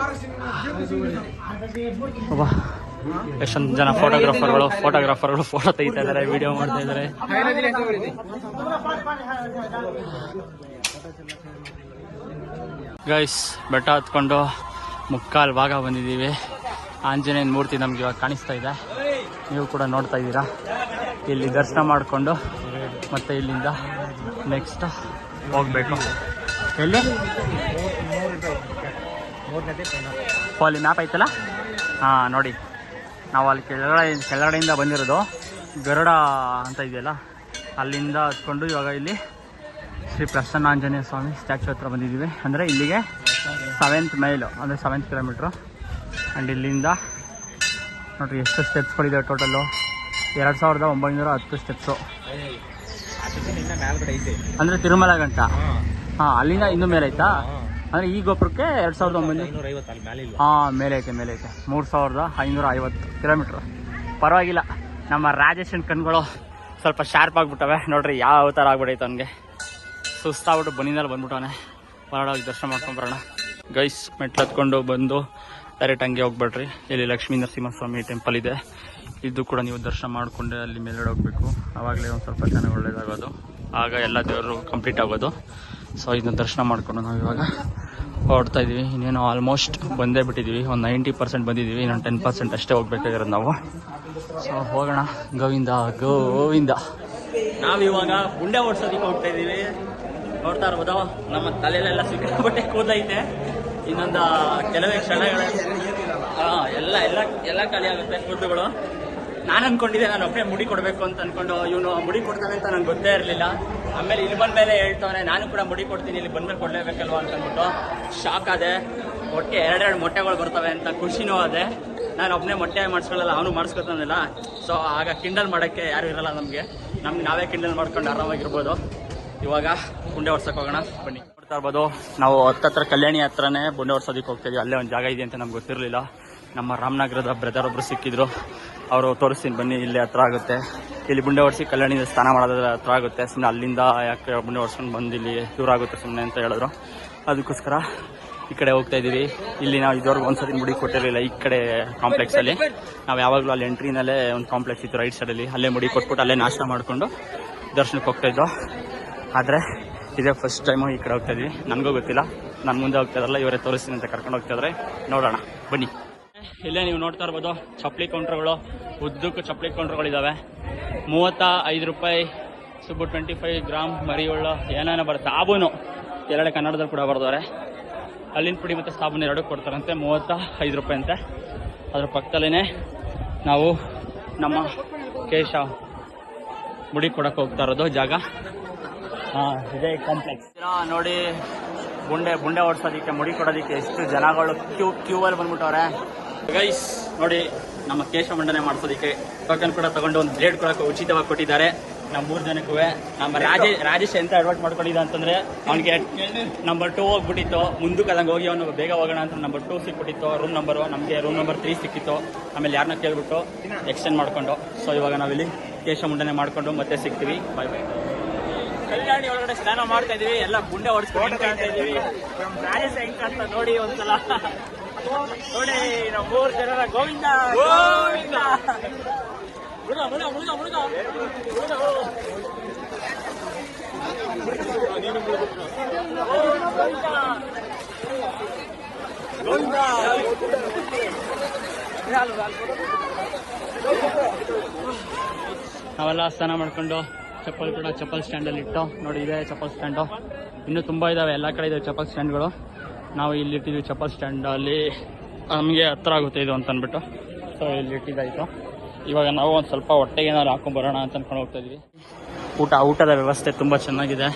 ಎಷ್ಟೊಂದು ಜನ ಫೋಟೋಗ್ರಾಫರ್ಗಳು ಫೋಟೋ ತೆಗಿತಾ ಇದ್ದಾರೆ, ವಿಡಿಯೋ ಮಾಡ್ತಾ ಇದ್ದಾರೆ. ಗೈಸ್, ಬೆಟ್ಟ ಹತ್ಕೊಂಡು ಮುಕ್ಕಾಲು ಭಾಗ ಬಂದಿದ್ದೀವಿ. ಆಂಜನೇಯನ ಮೂರ್ತಿ ನಮ್ಗೆ ಇವಾಗ ಕಾಣಿಸ್ತಾ ಇದೆ, ನೀವು ಕೂಡ ನೋಡ್ತಾ ಇದ್ದೀರಾ. ಇಲ್ಲಿ ದರ್ಶನ ಮಾಡಿಕೊಂಡು ಮತ್ತೆ ಇಲ್ಲಿಂದ ನೆಕ್ಸ್ಟ್ ಹೋಗ್ಬೇಕು. ಎಲ್ಲಿ ಅಲ್ಲಿ ಮ್ಯಾಪ್ ಐತಲ್ಲ, ಹಾಂ ನೋಡಿ, ನಾವು ಅಲ್ಲಿ ಕೆಳಗಡೆಯಿಂದ ಬಂದಿರೋದು. ಗರುಡ ಅಂತ ಇದೆಯಲ್ಲ, ಅಲ್ಲಿಂದ ಹತ್ಕೊಂಡು ಇವಾಗ ಇಲ್ಲಿ ಶ್ರೀ ಪ್ರಸನ್ನ ಆಂಜನೇಯ ಸ್ವಾಮಿ ಸ್ಟ್ಯಾಚ್ಯೂ ಹತ್ರ ಬಂದಿದ್ದೀವಿ. ಅಂದರೆ ಇಲ್ಲಿಗೆ 7th ಮೈಲು, ಅಂದರೆ 7th ಕಿಲೋಮೀಟ್ರು. ಆ್ಯಂಡ್ ಇಲ್ಲಿಂದ ನೋಡಿರಿ ಎಷ್ಟು ಸ್ಟೆಪ್ಸ್ಗಳಿದೆ ಟೋಟಲ್ಲು, 2910 ಸ್ಟೆಪ್ಸು. ಅಂದರೆ ತಿರುಮಲ ಗಂಟ. ಹಾಂ, ಅಲ್ಲಿಂದ ಇನ್ನೂ ಮೇಲೆ ಐತಾ? ಅಂದರೆ ಈ ಗೋಪುರಕ್ಕೆ 2950. ಹಾಂ, ಮೇಲೆ ಐತೆ 3550 ಕಿಲೋಮೀಟ್ರು. ಪರವಾಗಿಲ್ಲ, ನಮ್ಮ ರಾಜೇಶನ್ ಕಣ್ಗಳು ಸ್ವಲ್ಪ ಶಾರ್ಪ್ ಆಗಿಬಿಟ್ಟವೆ. ನೋಡ್ರಿ ಯಾವ ಥರ ಆಗ್ಬಿಟ್ಟೈತೆ ಅವನಿಗೆ. ಸುಸ್ತಾಗ್ಬಿಟ್ಟು ಬನ್ನಿನಲ್ಲಿ ಬಂದ್ಬಿಟ್ಟವನೆ. ಹೊರಡೋಗಿ ದರ್ಶನ ಮಾಡ್ಕೊಂಬರೋಣ. ಗೈಸ್, ಮೆಟ್ಲು ಹತ್ಕೊಂಡು ಬಂದು ಡೈರೆಕ್ಟ್ ಹಂಗೆ ಹೋಗ್ಬೇಡ್ರಿ. ಇಲ್ಲಿ ಲಕ್ಷ್ಮೀ ನರಸಿಂಹಸ್ವಾಮಿ ಟೆಂಪಲ್ ಇದೆ, ಇದು ಕೂಡ ನೀವು ದರ್ಶನ ಮಾಡಿಕೊಂಡೆ ಅಲ್ಲಿ ಮೇಲ್ಗಡೆ ಹೋಗ್ಬೇಕು. ಆವಾಗಲೇ ಒಂದು ಸ್ವಲ್ಪ ಚೆನ್ನಾಗಿ ಒಳ್ಳೇದಾಗೋದು, ಆಗ ಎಲ್ಲ ದೇವರು ಕಂಪ್ಲೀಟ್ ಆಗೋದು. ಸೊ ಇದನ್ನ ದರ್ಶನ ಮಾಡಿಕೊಂಡು ನಾವು ಇವಾಗ ಹೊರಡ್ತಾ ಇದ್ದೀವಿ. ಇನ್ನೇನು ಆಲ್ಮೋಸ್ಟ್ ಬಂದೇ ಬಿಟ್ಟಿದ್ದೀವಿ, ಒಂದು 90% ಬಂದಿದ್ದೀವಿ. ಇನ್ನೊಂದು 10% ಅಷ್ಟೇ ಹೋಗ್ಬೇಕಾಗಿರೋದು ನಾವು. ಸೊ ಹೋಗೋಣ. ಗೋವಿಂದ ಗೋವಿಂದ. ನಾವಿವಾಗ ಗುಂಡೆ ಓಡಿಸೋದಕ್ಕೆ ಹೋಗ್ತಾ ಇದ್ದೀವಿ. ನೋಡ್ತಾ ಇರ್ಬೋದು, ನಮ್ಮ ತಲೆಯಲ್ಲೆಲ್ಲ ಸಿಕ್ಕಾಪಟ್ಟೆ ಕೂದೈತೆ. ಇನ್ನೊಂದು ಕೆಲವೇ ಕ್ಷಣಗಳಲ್ಲಿ ಎಲ್ಲ ಖಾಲಿ ಆಗುತ್ತೆ ಕೂದಲುಗಳು. ನಾನು ಅಂದ್ಕೊಂಡಿದ್ದೆ ನಾನು ಒಬ್ಬನೇ ಮುಡಿ ಕೊಡಬೇಕು ಅಂತ ಅಂದ್ಕೊಂಡು, ಇವನು ಮುಡಿ ಕೊಡ್ತಾನೆ ಅಂತ ನಂಗೆ ಗೊತ್ತೇ ಇರಲಿಲ್ಲ. ಆಮೇಲೆ ಇಲ್ಲಿ ಬಂದಮೇಲೆ ಹೇಳ್ತಾನೆ ನಾನು ಕೂಡ ಮುಡಿ ಕೊಡ್ತೀನಿ, ಇಲ್ಲಿ ಬಂದಮೇಲೆ ಕೊಡಲೇಬೇಕಲ್ವ ಅಂತ ಅಂದ್ಬಿಟ್ಟು ಶಾಕ್ ಆದೆ. ಮೊಟ್ಟೆ 2 ಮೊಟ್ಟೆಗಳು ಬರ್ತವೆ ಅಂತ ಖುಷಿನೂ ಆದೆ. ನಾನು ಒಬ್ಬನೇ ಮೊಟ್ಟೆ ಮಾಡಿಸ್ಕೊಳ್ಳಲ್ಲ, ಅವನು ಮಾಡಿಸ್ಕೊತಾನಲ್ಲ. ಸೊ ಆಗ ಕಿಂಡಲ್ ಮಾಡೋಕ್ಕೆ ಯಾರು ಇರಲ್ಲ ನಮಗೆ ನಾವೇ ಕಿಂಡಲ್ ಮಾಡ್ಕೊಂಡು ಆರಾಮಾಗಿರ್ಬೋದು. ಇವಾಗ ಗುಂಡೆ ಹೊಡ್ಸಕ್ಕೆ ಹೋಗೋಣ, ಬನ್ನಿ. ನೋಡ್ತಾ ಇರ್ಬೋದು, ನಾವು ಹತ್ತತ್ರ ಕಲ್ಯಾಣಿ ಹತ್ರನೇ ಗುಂಡೆ ಹೊಡ್ಸೋದಕ್ಕೆ ಹೋಗ್ತಿದ್ವಿ. ಅಲ್ಲೇ ಒಂದು ಜಾಗ ಇದೆ ಅಂತ ನಮ್ಗೆ ಗೊತ್ತಿರಲಿಲ್ಲ. ನಮ್ಮ ರಾಮನಗರದ ಬ್ರದರ್ ಒಬ್ಬರು ಸಿಕ್ಕಿದ್ರು, ಅವರು ತೋರಿಸ್ತೀನಿ ಬನ್ನಿ, ಇಲ್ಲೇ ಹತ್ರ ಆಗುತ್ತೆ. ಇಲ್ಲಿ ಗುಂಡೆ ಹೊಡ್ಸಿ ಕಲ್ಯಾಣಿಯಿಂದ ಸ್ನಾನ ಮಾಡೋದ್ರ ಹತ್ರ ಆಗುತ್ತೆ. ಸುಮ್ಮನೆ ಅಲ್ಲಿಂದ ಯಾಕೆ ಗುಂಡೆ ಹೊಡ್ಸ್ಕೊಂಡು ಬಂದು ಇಲ್ಲಿ ದೂರ ಆಗುತ್ತೆ ಸುಮ್ಮನೆ ಅಂತ ಹೇಳಿದ್ರು. ಅದಕ್ಕೋಸ್ಕರ ಈ ಕಡೆ ಹೋಗ್ತಾ ಇದ್ದೀವಿ. ಇಲ್ಲಿ ನಾವು ಇದುವರೆಗೂ ಒಂದ್ಸತಿ ಮುಡಿ ಕೊಟ್ಟಿರಲಿಲ್ಲ. ಈ ಕಡೆ ಕಾಂಪ್ಲೆಕ್ಸಲ್ಲಿ ನಾವು ಯಾವಾಗಲೂ ಅಲ್ಲಿ ಎಂಟ್ರಿನಲ್ಲೇ ಒಂದು ಕಾಂಪ್ಲೆಕ್ಸ್ ಇತ್ತು ರೈಟ್ ಸೈಡಲ್ಲಿ, ಅಲ್ಲೇ ಮುಡಿ ಕೊಟ್ಬಿಟ್ಟು ಅಲ್ಲೇ ನಾಷ್ಟ ಮಾಡಿಕೊಂಡು ದರ್ಶನಕ್ಕೆ ಹೋಗ್ತಾಯಿದ್ದೋ. ಆದರೆ ಇದೇ ಫಸ್ಟ್ ಟೈಮು ಈ ಕಡೆ ಹೋಗ್ತಾ ಇದ್ವಿ. ನನಗೂ ಗೊತ್ತಿಲ್ಲ, ನಾನು ಮುಂದೆ ಹೋಗ್ತಾಯಿದ್ರಲ್ಲ, ಇವರೇ ತೋರಿಸ್ತೀನಿ ಅಂತ ಕರ್ಕೊಂಡು ಹೋಗ್ತಾಯಿದ್ರೆ. ನೋಡೋಣ ಬನ್ನಿ. ಇಲ್ಲೇ ನೀವು ನೋಡ್ತಾ ಇರ್ಬೋದು ಚಪ್ಪಲಿ ಕೌಂಟ್ರ್ಗಳು, ಉದ್ದಕ್ಕೂ ಚಪ್ಪಲಿ ಕೌಂಟ್ರ್ಗಳಿದ್ದಾವೆ. 35 ರೂಪಾಯಿ ಸುಬ್ಬು 25 ಗ್ರಾಮ್ ಮರಿಯುಳ್ಳು ಏನೇನೋ ಬರುತ್ತೆ. ಸಾಬೂನು ಎರಡೇ ಕನ್ನಡದಲ್ಲಿ ಕೂಡ ಬರ್ದವ್ರೆ. ಅಲ್ಲಿನ ಪುಡಿ ಮತ್ತು ಸಾಬೂನು ಎರಡೂ ಕೊಡ್ತಾರಂತೆ, 35 ರೂಪಾಯಿ ಅಂತೆ. ಅದ್ರ ಪಕ್ಕದಲ್ಲೇ ನಾವು ನಮ್ಮ ಕೇಶ ಮುಡಿ ಕೊಡಕ್ಕೆ ಹೋಗ್ತಾ ಇರೋದು ಜಾಗ. ಇದೇ ಕಾಂಪ್ಲೆಕ್ಸ್ ನೋಡಿ. ಗುಂಡೆ ಓಡಿಸೋದಕ್ಕೆ ಮುಡಿ ಕೊಡೋದಕ್ಕೆ ಎಷ್ಟು ಜನಗಳು ಕ್ಯೂ ಅಲ್ಲಿ ಬಂದ್ಬಿಟ್ಟವ್ರೆ. ಗೈಸ್ ನೋಡಿ, ನಮ್ಮ ಕೇಶ ಮಂಡನೆ ಮಾಡಿಸೋದಕ್ಕೆ ಟೋಕನ್ ಕೂಡ ತಗೊಂಡು ಒಂದು ಬ್ಲೇಡ್ ಕೊಡಕ್ಕೆ ಉಚಿತವಾಗಿ ಕೊಟ್ಟಿದ್ದಾರೆ ನಮ್ಮ 3 ಜನಕ್ಕೂ. ನಮ್ಮ ರಾಜೇಶ್ ಎಂತ ಅಡ್ವರ್ಟ್ ಮಾಡ್ಕೊಂಡಿದ್ದ ಅಂತಂದ್ರೆ, ಅವನಿಗೆ ನಂಬರ್ 2 ಹೋಗ್ಬಿಟ್ಟಿತ್ತು. ಮುಂದಕ್ಕೆ ಅದಂಗೆ ಹೋಗಿ ಅವನು ಬೇಗ ಹೋಗೋಣ ಅಂತ ನಂಬರ್ 2 ಸಿಕ್ಬಿಟ್ಟಿತ್ತು, ರೂಮ್ ನಂಬರು. ನಮಗೆ ರೂಮ್ ನಂಬರ್ 3 ಸಿಕ್ಕಿತ್ತು. ಆಮೇಲೆ ಯಾರನ್ನ ಕೇಳ್ಬಿಟ್ಟು ಎಕ್ಸ್ಟೆಂಡ್ ಮಾಡ್ಕೊಂಡು, ಸೊ ಇವಾಗ ನಾವಿಲ್ಲಿ ಕೇಶ ಮಂಡನೆ ಮಾಡ್ಕೊಂಡು ಮತ್ತೆ ಸಿಗ್ತೀವಿ. ಬಾಯ್ ಬಾಯ್. ಕಲ್ಯಾಣಿ ಒಳಗಡೆ ಸ್ನಾನ ಮಾಡ್ತಾ ಇದೀವಿ, ಎಲ್ಲ ಗುಂಡೆ ಹೊಡಿಸ್ಕೊಂಡು ಕಾಣ್ತಾ ಇದೀವಿ. ರಾಜೇಶ್ ಹೆಂಗ್ ಅಂತ ನೋಡಿ ಒಂದ್ಸಲ ನೋಡಿ. ನಾವು 3 ಜನರ ಗೋವಿಂದ ಗೋವಿಂದ ನಾವೆಲ್ಲ ಸ್ನಾನ ಮಾಡ್ಕೊಂಡು ಚಪ್ಪಲ್ ಕೂಡ ಚಪ್ಪಲ್ ಸ್ಟ್ಯಾಂಡಲ್ಲಿ ಇಟ್ಟು ನೋಡಿ. ಇದೆ ಚಪ್ಪಲ್ ಸ್ಟ್ಯಾಂಡು, ಇನ್ನೂ ತುಂಬ ಇದ್ದಾವೆ, ಎಲ್ಲ ಕಡೆ ಇದ್ದಾವೆ ಚಪ್ಪಲ್ ಸ್ಟ್ಯಾಂಡ್ಗಳು. ನಾವು ಇಲ್ಲಿ ಇಟ್ಟಿದ್ವಿ ಚಪ್ಪಲ್ ಸ್ಟ್ಯಾಂಡಲ್ಲಿ, ನಮಗೆ ಹತ್ರ ಆಗುತ್ತೆ ಇದು ಅಂತ ಅಂದ್ಬಿಟ್ಟು ಸೊ ಇಲ್ಲಿ ಇಟ್ಟಿದ್ದಾಯಿತು. ಇವಾಗ ನಾವು ಒಂದು ಸ್ವಲ್ಪ ಹೊಟ್ಟೆಗೆ ಏನಾದ್ರು ಹಾಕೊಂಡ್ಬರೋಣ ಅಂತ ಅಂದ್ಕೊಂಡು ಹೋಗ್ತಾ ಇದ್ವಿ. ಊಟದ ವ್ಯವಸ್ಥೆ ತುಂಬ ಚೆನ್ನಾಗಿದೆ.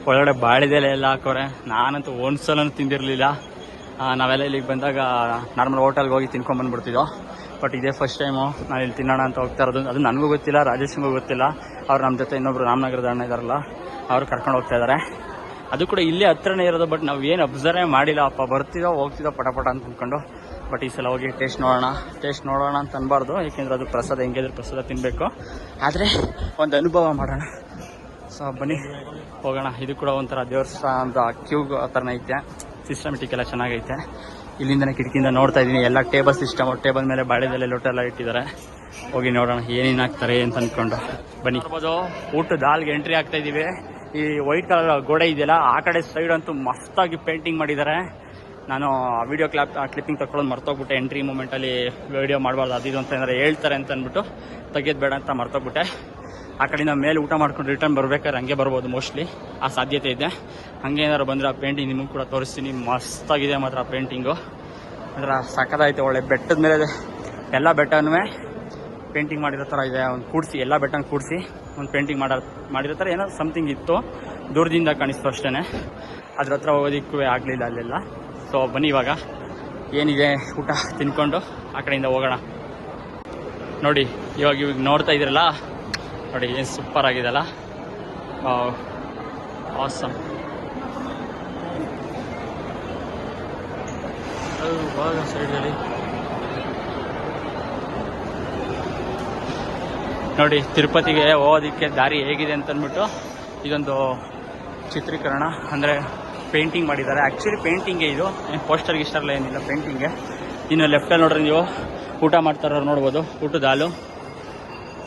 ಒಳಗಡೆ ಬಾಳೆದೆಲೆ ಎಲ್ಲ ಹಾಕೋರೆ. ನಾನಂತೂ ಒಂದ್ಸಲೂ ತಿಂದಿರಲಿಲ್ಲ. ನಾವೆಲ್ಲ ಇಲ್ಲಿಗೆ ಬಂದಾಗ ನಾರ್ಮಲ್ ಹೋಟೆಲ್ಗೆ ಹೋಗಿ ತಿನ್ಕೊಂಡ್ಬಂದ್ಬಿಡ್ತಿದ್ದೋ. ಬಟ್ ಇದೇ ಫಸ್ಟ್ ಟೈಮು ನಾನು ಇಲ್ಲಿ ತಿನ್ನೋಣ ಅಂತ ಹೋಗ್ತಾ ಇರೋದು. ಅದು ನನಗೂ ಗೊತ್ತಿಲ್ಲ, ರಾಜೇಶ್ಗೂ ಗೊತ್ತಿಲ್ಲ. ಅವ್ರು ನಮ್ಮ ಜೊತೆ ಇನ್ನೊಬ್ರು ರಾಮನಗರದ ಅಣ್ಣ ಇದ್ದಾರಲ್ಲ, ಅವ್ರು ಕರ್ಕೊಂಡು ಹೋಗ್ತಾ ಇದ್ದಾರೆ. ಅದು ಕೂಡ ಇಲ್ಲೇ ಹತ್ರನೇ ಇರೋದು. ಬಟ್ ನಾವು ಏನು ಅಬ್ಸರ್ವೇ ಮಾಡಿಲ್ಲ. ಬರ್ತಿದ್ದೋ ಹೋಗ್ತಿದ್ದೋ ಪಟ ಅಂತ ಅಂದ್ಕೊಂಡು. ಬಟ್ ಈ ಸಲ ಹೋಗಿ ಟೇಸ್ಟ್ ನೋಡೋಣ ಅಂತ ಅನ್ಬಾರ್ದು, ಏಕೆಂದರೆ ಅದು ಪ್ರಸಾದ, ಹೆಂಗಿದ್ರು ಪ್ರಸಾದ ತಿನ್ನಬೇಕು. ಆದರೆ ಒಂದು ಅನುಭವ ಮಾಡೋಣ. ಸೊ ಬನ್ನಿ ಹೋಗೋಣ. ಇದು ಕೂಡ ಒಂಥರ ದೇವಸ್ಥಾನದ ಕ್ಯೂ ಆ ಥರನೇ ಐತೆ. ಸಿಸ್ಟಮೆಟಿಕ್ ಎಲ್ಲ ಚೆನ್ನಾಗೈತೆ. ಇಲ್ಲಿಂದನೇ ಕಿಟಕಿಯಿಂದ ನೋಡ್ತಾ ಇದ್ದೀನಿ. ಎಲ್ಲ ಟೇಬಲ್ ಸಿಸ್ಟಮ್, ಟೇಬಲ್ ಮೇಲೆ ಬಾಳೆದೆಲೆ ಲೋಟ ಎಲ್ಲ ಇಟ್ಟಿದ್ದಾರೆ. ಹೋಗಿ ನೋಡೋಣ ಏನೇನು ಹಾಕ್ತಾರೆ ಅಂತ ಅಂದ್ಕೊಂಡು ಬನ್ನಿ. ಊಟದ ಹಾಲ್ಗೆ ಎಂಟ್ರಿ ಆಗ್ತಾ ಇದ್ದೀವಿ. ಈ ವೈಟ್ ಕಲರ್ ಗೋಡೆ ಇದೆಯಲ್ಲ, ಆ ಕಡೆ ಸೈಡ್ ಅಂತೂ ಮಸ್ತಾಗಿ ಪೇಂಟಿಂಗ್ ಮಾಡಿದ್ದಾರೆ. ನಾನು ವಿಡಿಯೋ ಕ್ಲಿಪ್ಪಿಂಗ್ ತಗೊಳ್ಳೋದು ಮರ್ತೋಗ್ಬಿಟ್ಟೆ. ಎಂಟ್ರಿ ಮೂಮೆಂಟಲ್ಲಿ ವಿಡಿಯೋ ಮಾಡಬಾರ್ದು, ಅದು ಇದು ಅಂತ ಏನಾರು ಹೇಳ್ತಾರೆ ಅಂತ ಅಂದ್ಬಿಟ್ಟು ತೆಗೆಯೋದು ಬೇಡ ಅಂತ ಮರ್ತೋಗ್ಬಿಟ್ಟೆ. ಆ ಕಡೆಯಿಂದ ಮೇಲೆ ಊಟ ಮಾಡ್ಕೊಂಡು ರಿಟರ್ನ್ ಬರ್ಬೇಕಾದ್ರೆ ಹಂಗೆ ಬರ್ಬೋದು, ಮೋಸ್ಟ್ಲಿ ಆ ಸಾಧ್ಯತೆ ಇದೆ. ಹಂಗೆ ಏನಾದ್ರು ಬಂದರೆ ಆ ಪೇಂಟಿಂಗ್ ನಿಮಗೆ ಕೂಡ ತೋರಿಸ್ತೀನಿ. ಮಸ್ತಾಗಿದೆ ಮಾತ್ರ ಆ ಪೇಂಟಿಂಗು. ಅಂದ್ರೆ ಸಕ್ಕತ್ತಾಗೈತೆ. ಒಳ್ಳೆ ಬೆಟ್ಟದ ಮೇಲೆ ಎಲ್ಲ ಬೆಟ್ಟನೂ ಪೇಂಟಿಂಗ್ ಮಾಡಿರೋ ಥರ ಇದೆ. ಒಂದು ಕೂಡಿಸಿ ಎಲ್ಲ ಬೆಟ್ಟನ ಕೂಡಿಸಿ ಒಂದು ಪೇಂಟಿಂಗ್ ಮಾಡಿರೋ ಥರ ಏನೋ ಸಮಥಿಂಗ್ ಇತ್ತು. ದೂರದಿಂದ ಕಾಣಿಸ್ತು ಅಷ್ಟೇ. ಅದ್ರ ಹತ್ರ ಹೋಗೋದಕ್ಕೂ ಆಗಲಿಲ್ಲ ಅಲ್ಲೆಲ್ಲ. ಸೊ ಬನ್ನಿ ಇವಾಗ ಏನಿದೆ ಊಟ ತಿನ್ಕೊಂಡು ಆ ಕಡೆಯಿಂದ ಹೋಗೋಣ. ನೋಡಿ ಇವಾಗ ನೋಡ್ತಾ ಇದ್ದೀರಲ್ಲ, ನೋಡಿ ಏನು ಸೂಪರ್ ಆಗಿದೆಲ್ಲ. ಆಸಮ್. ಸೈಡಲ್ಲಿ ನೋಡಿ ತಿರುಪತಿಗೆ ಹೋಗೋದಕ್ಕೆ ದಾರಿ ಹೇಗಿದೆ ಅಂತ ಅಂದ್ಬಿಟ್ಟು ಇದೊಂದು ಚಿತ್ರೀಕರಣ, ಅಂದರೆ ಪೇಂಟಿಂಗ್ ಮಾಡಿದ್ದಾರೆ. ಆ್ಯಕ್ಚುಲಿ ಪೇಂಟಿಂಗೇ ಇದು, ಏನು ಪೋಸ್ಟರ್ ಗಿಸ್ಟರ್ಲ್ಲ ಏನಿಲ್ಲ, ಪೇಂಟಿಂಗೆ. ಇನ್ನು ಲೆಫ್ಟಲ್ಲಿ ನೋಡ್ರಿ ನೀವು ಊಟ ಮಾಡ್ತಾರೋರು ನೋಡ್ಬೋದು. ಊಟದ ಹಾಲು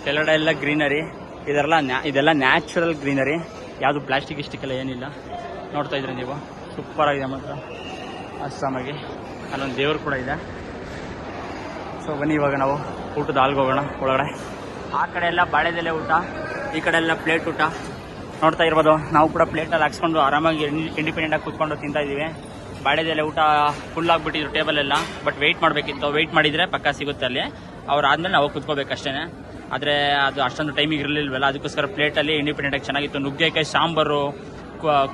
ಕೆಳಗಡೆ ಎಲ್ಲ ಗ್ರೀನರಿ. ಇದೆಲ್ಲ ನ್ಯಾಚುರಲ್ ಗ್ರೀನರಿ, ಯಾವುದು ಪ್ಲಾಸ್ಟಿಕ್ ಇಸ್ಟಿಕ್ಕೆಲ್ಲ ಏನಿಲ್ಲ. ನೋಡ್ತಾ ಇದ್ರಿ ನೀವು, ಸೂಪರ್ ಆಗಿದೆ ಮಾತ್ರ ಅಸ್ಸಾಮಾಗಿ. ಅಲ್ಲೊಂದು ದೇವರು ಕೂಡ ಇದೆ. ಸೊ ಬನ್ನಿ ಇವಾಗ ನಾವು ಊಟದ ಹಾಲ್ಗೆ ಹೋಗೋಣ ಒಳಗಡೆ. ಆ ಕಡೆ ಎಲ್ಲ ಬಾಳೆದೆಲೆ ಊಟ, ಈ ಕಡೆ ಎಲ್ಲ ಪ್ಲೇಟ್ ಊಟ ನೋಡ್ತಾ ಇರ್ಬೋದು. ನಾವು ಕೂಡ ಪ್ಲೇಟಲ್ಲಿ ಹಾಕ್ಸ್ಕೊಂಡು ಆರಾಮಾಗಿ ಇಂಡಿಪೆಂಡೆಂಟಾಗಿ ಕೂತ್ಕೊಂಡು ತಿಂತಾ ಇದ್ದೀವಿ. ಬಾಳೆದೆಲೆ ಊಟ ಫುಲ್ ಆಗಿಬಿಟ್ಟಿದ್ರು ಟೇಬಲ್ ಎಲ್ಲ. ಬಟ್ ವೆಯ್ಟ್ ಮಾಡಬೇಕಿತ್ತು. ವೆಯ್ಟ್ ಮಾಡಿದರೆ ಪಕ್ಕ ಸಿಗುತ್ತೆ ಅಲ್ಲಿ. ಆದಮೇಲೆ ನಾವು ಕೂತ್ಕೋಬೇಕಷ್ಟೇ. ಆದರೆ ಅದು ಅಷ್ಟೊಂದು ಟೈಮಿಗೆ ಇರಲಿಲ್ವಲ್ಲ, ಅದಕ್ಕೋಸ್ಕರ ಪ್ಲೇಟಲ್ಲಿ ಇಂಡಿಪೆಂಡೆಂಟಾಗಿ ಚೆನ್ನಾಗಿತ್ತು. ನುಗ್ಗೆಕಾಯಿ ಸಾಂಬಾರು,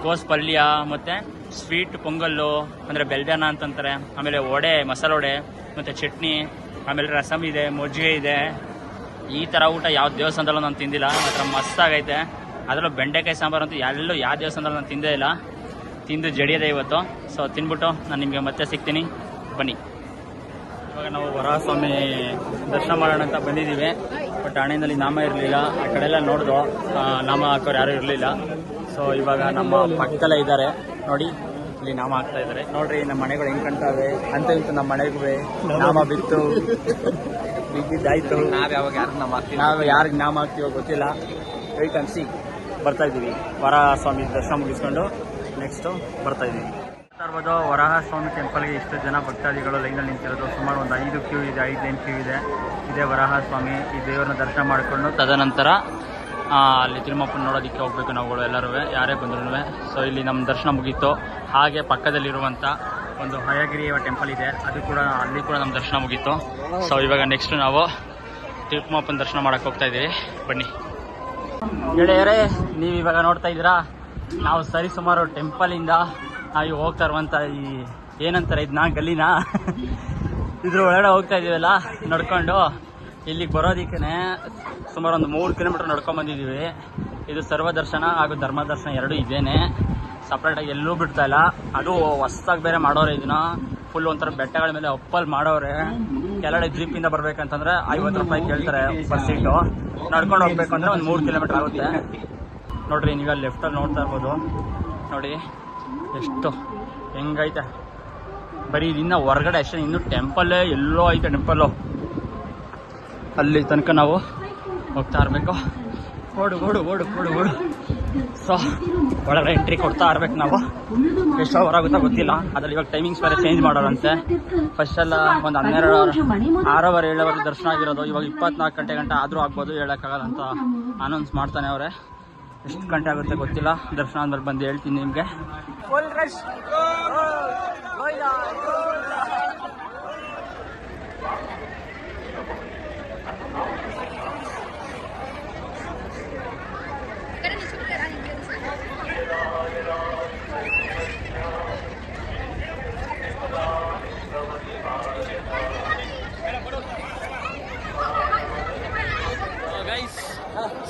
ಕೋಸ್ ಪಲ್ಯ, ಮತ್ತು ಸ್ವೀಟ್ ಪೊಂಗಲ್ಲು ಅಂದರೆ ಬೆಲ್ಡಾನ ಅಂತಂತಾರೆ. ಆಮೇಲೆ ವಡೆ, ಮಸಾಲೆ ವಡೆ, ಮತ್ತು ಚಟ್ನಿ, ಆಮೇಲೆ ರಸಮ್ ಇದೆ, ಮಜ್ಜಿಗೆ ಇದೆ. ಈ ಥರ ಊಟ ಯಾವ ದೇವಸ್ಥಾನದಲ್ಲೂ ನಾನು ತಿಂದಿಲ್ಲ. ಮಾತ್ರ ಮಸ್ತಾಗೈತೆ. ಅದರಲ್ಲೂ ಬೆಂಡೆಕಾಯಿ ಸಾಂಬಾರು ಅಂತೂ ಯಾವ ದೇವಸ್ಥಾನದಲ್ಲೂ ನಾನು ತಿಂದೇ ಇಲ್ಲ. ತಿಂದು ಜಡಿಯದೆ ಇವತ್ತು. ಸೊ ತಿಂದ್ಬಿಟ್ಟು ನಾನು ನಿಮಗೆ ಮತ್ತೆ ಸಿಗ್ತೀನಿ, ಬನ್ನಿ. ಇವಾಗ ನಾವು ವರಹಸ್ವಾಮಿ ದರ್ಶನ ಮಾಡೋಣ ಅಂತ ಬಂದಿದ್ದೀವಿ. ಬಟ್ ಹಣೆಯಲ್ಲಿ ನಾಮ ಇರಲಿಲ್ಲ. ಆ ಕಡೆ ಎಲ್ಲ ನೋಡಿದ್ರು, ನಾಮ ಹಾಕೋರು ಯಾರೂ ಇರಲಿಲ್ಲ. ಸೊ ಇವಾಗ ನಮ್ಮ ಪಕ್ಕದಲ್ಲೇ ಇದ್ದಾರೆ ನೋಡಿ, ಇಲ್ಲಿ ನಾಮ ಹಾಕ್ತಾ ಇದ್ದಾರೆ. ನೋಡ್ರಿ ನಮ್ಮ ಮನೆಗಳು ಹೆಂಗೆ ಕಾಣ್ತಾವೆ ಅಂತ. ಇಂತ ನಮ್ಮ ಮನೆಗೂ ನಾಮ ಬಿದ್ದಿದ್ದಾಯ್ತು. ನಾವು ಯಾರಿಗೆ ನಾಮ ಹಾಕ್ತೀವೋ ಗೊತ್ತಿಲ್ಲ. Wait and see. ಬರ್ತಾ ಇದ್ದೀವಿ, ವರಹಸ್ವಾಮಿ ದರ್ಶನ ಮುಗಿಸ್ಕೊಂಡು ನೆಕ್ಸ್ಟು ಬರ್ತಾ ಇದ್ದೀವಿ. ಇರ್ಬೋದು ವರಹಸ್ವಾಮಿ ಟೆಂಪಲ್ಗೆ ಇಷ್ಟು ಜನ ಭಕ್ತಾದಿಗಳು ಲೈನಲ್ಲಿ ನಿಂತಿರೋದು. ಸುಮಾರು ಒಂದು 5 ಕ್ಯೂ ಇದೆ, 5 ಲೈನ್ ಕ್ಯೂ ಇದೆ. ಇದೇ ವರಹಸ್ವಾಮಿ. ಈ ದೇವರನ್ನ ದರ್ಶನ ಮಾಡಿಕೊಂಡು ತದನಂತರ ಅಲ್ಲಿ ತಿರುಮಪ್ಪನ ನೋಡೋದಕ್ಕೆ ಹೋಗ್ಬೇಕು ನಾವುಗಳು ಎಲ್ಲರೂ, ಯಾರೇ ಬಂದ್ರೂ. ಸೊ ಇಲ್ಲಿ ನಮ್ಮ ದರ್ಶನ ಮುಗೀತು. ಹಾಗೆ ಪಕ್ಕದಲ್ಲಿರುವಂಥ ಒಂದು ಹಯಗಿರಿಯ ಟೆಂಪಲ್ ಇದೆ, ಅದು ಕೂಡ ಅಲ್ಲಿ ಕೂಡ ನಮ್ಮ ದರ್ಶನ ಮುಗೀತು. ಸೊ ಇವಾಗ ನೆಕ್ಸ್ಟ್ ನಾವು ತಿರುಮಪ್ಪನ ದರ್ಶನ ಮಾಡೋಕ್ಕೆ ಹೋಗ್ತಾ ಇದ್ದೀವಿ, ಬನ್ನಿ. ಗೆಳೆಯರೇ, ನೀವು ಇವಾಗ ನೋಡ್ತಾ ಇದ್ದೀರಾ, ನಾವು ಸರಿ ಸುಮಾರು ಟೆಂಪಲಿಂದ ನಾವು ಹೋಗ್ತಾ ಇರುವಂಥ ಈ ಏನಂತಾರೆ ಇದನ್ನ ಗಲ್ಲಿನ ಇದ್ರ ಒಳಗಡೆ ಹೋಗ್ತಾ ಇದ್ದೀವಲ್ಲ ನಡ್ಕೊಂಡು. ಇಲ್ಲಿಗೆ ಬರೋದಕ್ಕೆ ಸುಮಾರು ಒಂದು 3 ಕಿಲೋಮೀಟರ್ ನಡ್ಕೊಂಬಂದಿದ್ದೀವಿ. ಇದು ಸರ್ವ ದರ್ಶನ ಹಾಗೂ ಧರ್ಮ ದರ್ಶನ ಎರಡೂ ಇದೇನೆ, ಸಪ್ರೇಟಾಗಿ ಎಲ್ಲೂ ಬಿಡ್ತಾ ಇಲ್ಲ. ಅದು ಹೊಸ್ದಾಗಿ ಬೇರೆ ಮಾಡೋರೆ ಇದನ್ನ. ಫುಲ್ ಒಂಥರ ಬೆಟ್ಟಗಳ ಮೇಲೆ ಅಪ್ಪಲ್ಲಿ ಮಾಡೋರೆ. ಕೆಳಗಡೆ ಜೀಪಿಂದ ಬರ್ಬೇಕಂತಂದ್ರೆ 50 ರೂಪಾಯಿ ಕೇಳ್ತಾರೆ ಪರ್ ಸೀಟು. ನಡ್ಕೊಂಡು ಹೋಗ್ಬೇಕು ಅಂದರೆ ಒಂದು 3 ಕಿಲೋಮೀಟರ್ ಆಗುತ್ತೆ. ನೋಡ್ರಿ ನೀವೀಗ ಲೆಫ್ಟಲ್ಲಿ ನೋಡ್ತಾ ಇರ್ಬೋದು. ನೋಡಿ ಎಷ್ಟು ಹೆಂಗೈತೆ. ಬರೀ ಇದಿನ್ನ ಹೊರಗಡೆ ಅಷ್ಟೇ, ಇನ್ನೂ ಟೆಂಪಲ್ಲೇ ಎಲ್ಲೋ ಐತೆ. ಟೆಂಪಲ್ಲು ಅಲ್ಲಿ ತನಕ ನಾವು ಹೋಗ್ತಾ ಇರಬೇಕು. ಓಡು ಓಡು ಓಡು ಓಡು ಓಡು. ಸೊ ಒಳಗಡೆ ಎಂಟ್ರಿ ಕೊಡ್ತಾ ಇರ್ಬೇಕು ನಾವು. ಎಷ್ಟು ಅವರ್ ಆಗುತ್ತಾ ಗೊತ್ತಿಲ್ಲ. ಅದ್ರಲ್ಲಿ ಇವಾಗ ಟೈಮಿಂಗ್ಸ್ ಬೇರೆ ಚೇಂಜ್ ಮಾಡೋರಂತೆ. ಫಸ್ಟೆಲ್ಲ ಒಂದು 6:30 7 ದರ್ಶನ ಆಗಿರೋದು. ಇವಾಗ 24 ಗಂಟೆ ಆದರೂ ಆಗ್ಬೋದು, ಹೇಳೋಕ್ಕಾಗಲ್ಲ ಅಂತ ಅನೌನ್ಸ್ ಮಾಡ್ತಾನೆ ಅವರೇ. ಎಷ್ಟು ಗಂಟೆ ಆಗುತ್ತೆ ಗೊತ್ತಿಲ್ಲ. ದರ್ಶನ ಆದ್ಮೇಲೆ ಬಂದು ಹೇಳ್ತೀನಿ ನಿಮಗೆ. Full rush.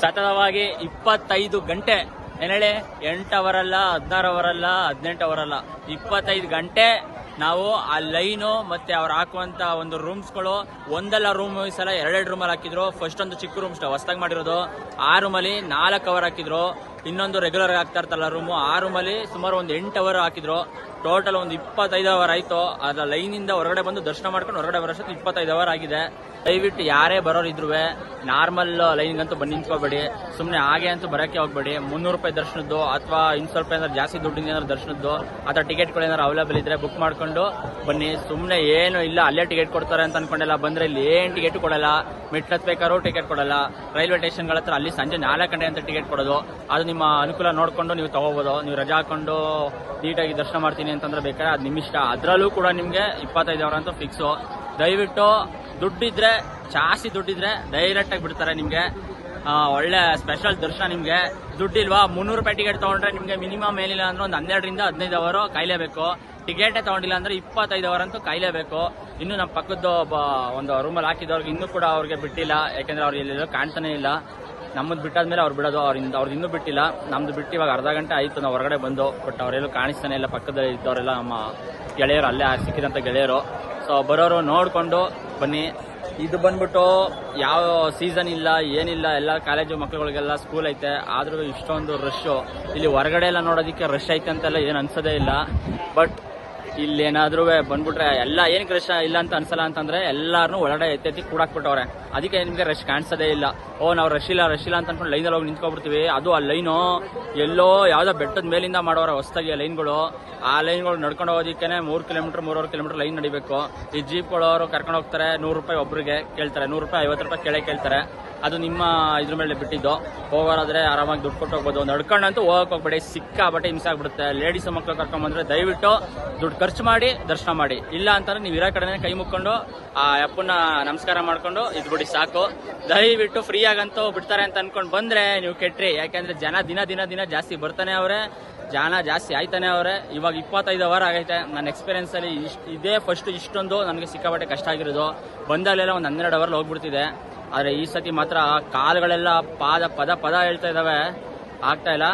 ಸತತವಾಗಿ 25 ಗಂಟೆ ಏನೇಳಿ 8 ಅವರ್ ಅಲ್ಲ, 16 ಅವರ್ ಅಲ್ಲ, 18 ಅವರ್ ಅಲ್ಲ, 25 ಗಂಟೆ ನಾವು ಆ ಲೈನು ಮತ್ತೆ ಅವ್ರು ಹಾಕುವಂತ ಒಂದು ರೂಮ್ಸ್ಗಳು ಒಂದಲ್ಲ ರೂಮ್ ಈ ಸಲ 2 ರೂಮಲ್ಲಿ ಹಾಕಿದ್ರು. ಫಸ್ಟ್ ಒಂದು ಚಿಕ್ಕ ರೂಮ್ ಹೊಸದಾಗಿ ಮಾಡಿರೋದು, ಆ ರೂಮಲ್ಲಿ 4 ಅವರ್ ಹಾಕಿದ್ರು. ಇನ್ನೊಂದು ರೆಗ್ಯುಲರ್ ಆಗ್ತಾ ಇರ್ತಲ್ಲ ರೂಮು, ಆ ರೂಮಲ್ಲಿ ಸುಮಾರು ಒಂದು 8 ಅವರ್ ಹಾಕಿದ್ರು. ಟೋಟಲ್ ಒಂದು 25 ಅವರ್ ಆಯ್ತು. ಅದ್ರ ಲೈನಿಂದ ಹೊರಗಡೆ ಬಂದು ದರ್ಶನ ಮಾಡ್ಕೊಂಡು ಹೊರಗಡೆ ಬರೋಷ್ಟೊತ್ತು 25 ಅವರ್ ಆಗಿದೆ. ದಯವಿಟ್ಟು ಯಾರೇ ಬರೋರಿದ್ರು ನಾರ್ಮಲ್ ಲೈನ್ಗಂತೂ ಬಂದು ನಿಂತ್ಕೋಬೇಡಿ. ಸುಮ್ಮನೆ ಹಾಗೆ ಅಂತೂ ಬರೋಕ್ಕೆ ಹೋಗ್ಬೇಡಿ. 300 ರೂಪಾಯಿ ದರ್ಶನದ್ದು ಅಥವಾ ಇನ್ನು ಸ್ವಲ್ಪ ಏನಾದ್ರು ಜಾಸ್ತಿ ದುಡ್ಡಿಂದ ಏನಾದ್ರು ದರ್ಶನದ್ದು ಅಥವಾ ಟಿಕೆಟ್ಗಳು ಏನಾದ್ರು ಅವೈಲೇಬಲ್ ಇದ್ರೆ ಬುಕ್ ಮಾಡ್ಕೊಂಡು ಬನ್ನಿ. ಸುಮ್ಮನೆ ಏನು ಇಲ್ಲ ಅಲ್ಲೇ ಟಿಕೆಟ್ ಕೊಡ್ತಾರೆ ಅಂತ ಅನ್ಕೊಂಡೆಲ್ಲ ಬಂದ್ರೆ ಇಲ್ಲಿ ಏನು ಟಿಕೆಟ್ ಕೊಡಲ್ಲ. ಮೆಟ್ಲು ಹತ್ಬೇಕಾದ್ರೂ ಟಿಕೆಟ್ ಕೊಡಲ್ಲ. ರೈಲ್ವೆ ಸ್ಟೇಷನ್ಗಳ ಹತ್ರ ಅಲ್ಲಿ ಸಂಜೆ 4 ಗಂಟೆ ಅಂತ ಟಿಕೆಟ್ ಕೊಡೋದು. ಅದು ನಿಮ್ಮ ಅನುಕೂಲ ನೋಡ್ಕೊಂಡು ನೀವು ತಗೋಬಹುದು. ನೀವು ರಜಾ ಹಾಕೊಂಡು ನೀಟಾಗಿ ದರ್ಶನ ಮಾಡ್ತೀನಿ ಅಂತಂದ್ರೆ ಬೇಕಾದ್ರೆ ಅದು ನಿಮ್ಮ ಇಷ್ಟ. ಅದರಲ್ಲೂ ಕೂಡ ನಿಮಗೆ 25 ಅವರ್ ಅಂತೂ ಫಿಕ್ಸು. ದಯವಿಟ್ಟು ದುಡ್ಡಿದ್ರೆ, ಜಾಸ್ತಿ ದುಡ್ಡಿದ್ರೆ ಡೈರೆಕ್ಟ್ ಆಗಿ ಬಿಡ್ತಾರೆ ನಿಮಗೆ. ಒಳ್ಳೆ ಸ್ಪೆಷಲ್ ದರ್ಶನ. ನಿಮಗೆ ದುಡ್ಡಿಲ್ವಾ, 300 ರೂಪಾಯಿ ಟಿಕೆಟ್ ತಗೊಂಡ್ರೆ ನಿಮಗೆ ಮಿನಿಮಮ್ ಏನಿಲ್ಲ ಅಂದ್ರೆ ಒಂದು 12 ರಿಂದ 15 ಅವರ್ ಕಾಯ್ಲೇಬೇಕು. ಟಿಕೆಟೇ ತಗೊಂಡಿಲ್ಲ ಅಂದ್ರೆ 25 ಅವರ್ ಅಂತೂ ಕಾಯ್ಲೇಬೇಕು. ಇನ್ನು ನಮ್ಮ ಪಕ್ಕದ ಒಂದು ರೂಮಲ್ಲಿ ಹಾಕಿದವ್ರಿಗೆ ಇನ್ನೂ ಕೂಡ ಅವ್ರಿಗೆ ಬಿಟ್ಟಿಲ್ಲ. ಯಾಕಂದ್ರೆ ಅವ್ರು ಎಲ್ಲೆಲ್ಲೋ ಕಾಣ್ತಾನೆ ಇಲ್ಲ. ನಮ್ಮದು ಬಿಟ್ಟಾದ್ಮೇಲೆ ಅವ್ರು ಬಿಡೋದು. ಅವ್ರದ್ದು ಇನ್ನೂ ಬಿಟ್ಟಿಲ್ಲ. ನಮ್ದು ಬಿಟ್ಟು ಇವಾಗ ಅರ್ಧ ಗಂಟೆ ಆಯ್ತು ನಾವು ಹೊರಗಡೆ ಬಂದು. ಬಟ್ ಅವರೆಲ್ಲೂ ಕಾಣಿಸ್ತಾನೆ ಇಲ್ಲ. ಪಕ್ಕದಲ್ಲಿ ಇದ್ದವರೆಲ್ಲ ನಮ್ಮ ಗೆಳೆಯರು, ಅಲ್ಲೇ ಸಿಕ್ಕಿದಂತ ಗೆಳೆಯರು. ಸೊ ಬರೋರು ನೋಡ್ಕೊಂಡು ಬನ್ನಿ. ಇದು ಬಂದ್ಬಿಟ್ಟು ಯಾವ ಸೀಸನ್ ಇಲ್ಲ, ಏನಿಲ್ಲ, ಎಲ್ಲ ಕಾಲೇಜು ಮಕ್ಕಳುಗಳಿಗೆಲ್ಲ ಸ್ಕೂಲ್ ಐತೆ. ಆದ್ರೂ ಇಷ್ಟೊಂದು ರಶ್ಶು. ಇಲ್ಲಿ ಹೊರಗಡೆ ಎಲ್ಲ ನೋಡೋದಕ್ಕೆ ರಶ್ ಐತೆ ಅಂತೆಲ್ಲ ಏನು ಅನ್ಸೋದೇ ಇಲ್ಲ. ಬಟ್ ಇಲ್ಲೇನಾದ್ರೂ ಬಂದ್ಬಿಟ್ರೆ ಎಲ್ಲ ಏನಕ್ಕೆ ರಶ್ ಇಲ್ಲ ಅಂತ ಅನ್ಸಲ್ಲ ಅಂತಂದ್ರೆ ಎಲ್ಲಾರನ್ನೂ ಒಳಗಡೆ ಎತ್ತೆತ್ತಿ ಕೂಡಾಕ್ಬಿಟ್ಟವ್ರೆ. ಅದಕ್ಕೆ ನಿಮಗೆ ರಶ್ ಕಾಣಿಸೋದೇ ಇಲ್ಲ. ನಾವು ರಶ್ ಇಲ್ಲ ಅಂತ ಅನ್ಕೊಂಡು ಲೈನಲ್ಲಿ ಹೋಗಿ ನಿಂತ್ಕೊಬಿಡ್ತೀವಿ. ಅದು ಆ ಲೈನು ಎಲ್ಲೋ ಯಾವ್ದೋ ಬೆಟ್ಟದ ಮೇಲಿಂದ ಮಾಡೋರೆ ಹೊಸದಾಗಿ ಲೈನ್ಗಳು. ಆ ಲೈನ್ಗಳು ನಡ್ಕೊಂಡು ಹೋಗೋದಕ್ಕೆ 3 ಕಿಲೋಮೀಟರ್ 3.5 ಕಿಲೋಮೀಟರ್ ಲೈನ್ ನಡಿಬೇಕು. ಈ ಜೀಪ್ಗಳವರು ಕರ್ಕೊಂಡು ಹೋಗ್ತಾರೆ. 100 ರೂಪಾಯಿ ಒಬ್ಬರಿಗೆ ಕೇಳ್ತಾರೆ, 100 ರೂಪಾಯಿ 50 ರೂಪಾಯಿ ಕೆಳಗೆ ಕೇಳ್ತಾರೆ. ಅದು ನಿಮ್ಮ ಇದ್ರ ಮೇಲೆ ಬಿಟ್ಟಿದ್ದು. ಹೋಗೋರಾದ್ರೆ ಆರಾಮಾಗಿ ದುಡ್ಡು ಕೊಟ್ಟು ಹೋಗ್ಬೋದು. ನಡ್ಕೊಂಡಂತೂ ಹೋಗಕ್ಕೆ ಹೋಗ್ಬೇಡಿ, ಸಿಕ್ಕಾಬಟ್ಟೆ ಹಿಂಸೆ ಆಗ್ಬಿಡುತ್ತೆ. ಲೇಡೀಸ್ ಮಕ್ಕಳು ಕರ್ಕೊಂಡ್ ಬಂದ್ರೆ ದಯವಿಟ್ಟು ದುಡ್ಡು ಖರ್ಚು ಮಾಡಿ ದರ್ಶನ ಮಾಡಿ. ಇಲ್ಲ ಅಂತಂದ್ರೆ ನೀವು ಇರೋ ಕಡೆನೇ ಕೈ ಮುಕ್ಕೊಂಡು ಆ ಅಪ್ಪನ ನಮಸ್ಕಾರ ಮಾಡ್ಕೊಂಡು ಇದ್ಬಿಡಿ ಸಾಕು. ದಯವಿಟ್ಟು ಫ್ರೀ ಆಗಂತೂ ಬಿಡ್ತಾರೆ ಅಂತ ಅನ್ಕೊಂಡು ಬಂದ್ರೆ ನೀವು ಕೆಟ್ರಿ. ಯಾಕಂದ್ರೆ ಜನ ದಿನ ಜಾಸ್ತಿ ಬರ್ತಾನೆ ಅವ್ರೆ, ಜನ ಜಾಸ್ತಿ ಆಯ್ತಾನೆ ಅವ್ರೆ. ಇವಾಗ 25 ಅವರ್ ಆಗೈತೆ. ನನ್ನ ಎಕ್ಸ್ಪೀರಿಯನ್ಸ್ ಅಲ್ಲಿ ಇದೇ ಫಸ್ಟ್ ಇಷ್ಟೊಂದು ನನಗೆ ಸಿಕ್ಕಾಬಟ್ಟೆ ಕಷ್ಟ ಆಗಿರೋದು. ಬಂದಾಗಲೆಲ್ಲ ಒಂದು 12 ಅವರ್ ಹೋಗ್ಬಿಡ್ತಿದೆ. ಆದ್ರೆ ಈ ಸತಿ ಮಾತ್ರ ಕಾಲುಗಳೆಲ್ಲ ಪದ ಹೇಳ್ತಾ ಇದಾವೆ, ಆಗ್ತಾ ಇಲ್ಲ.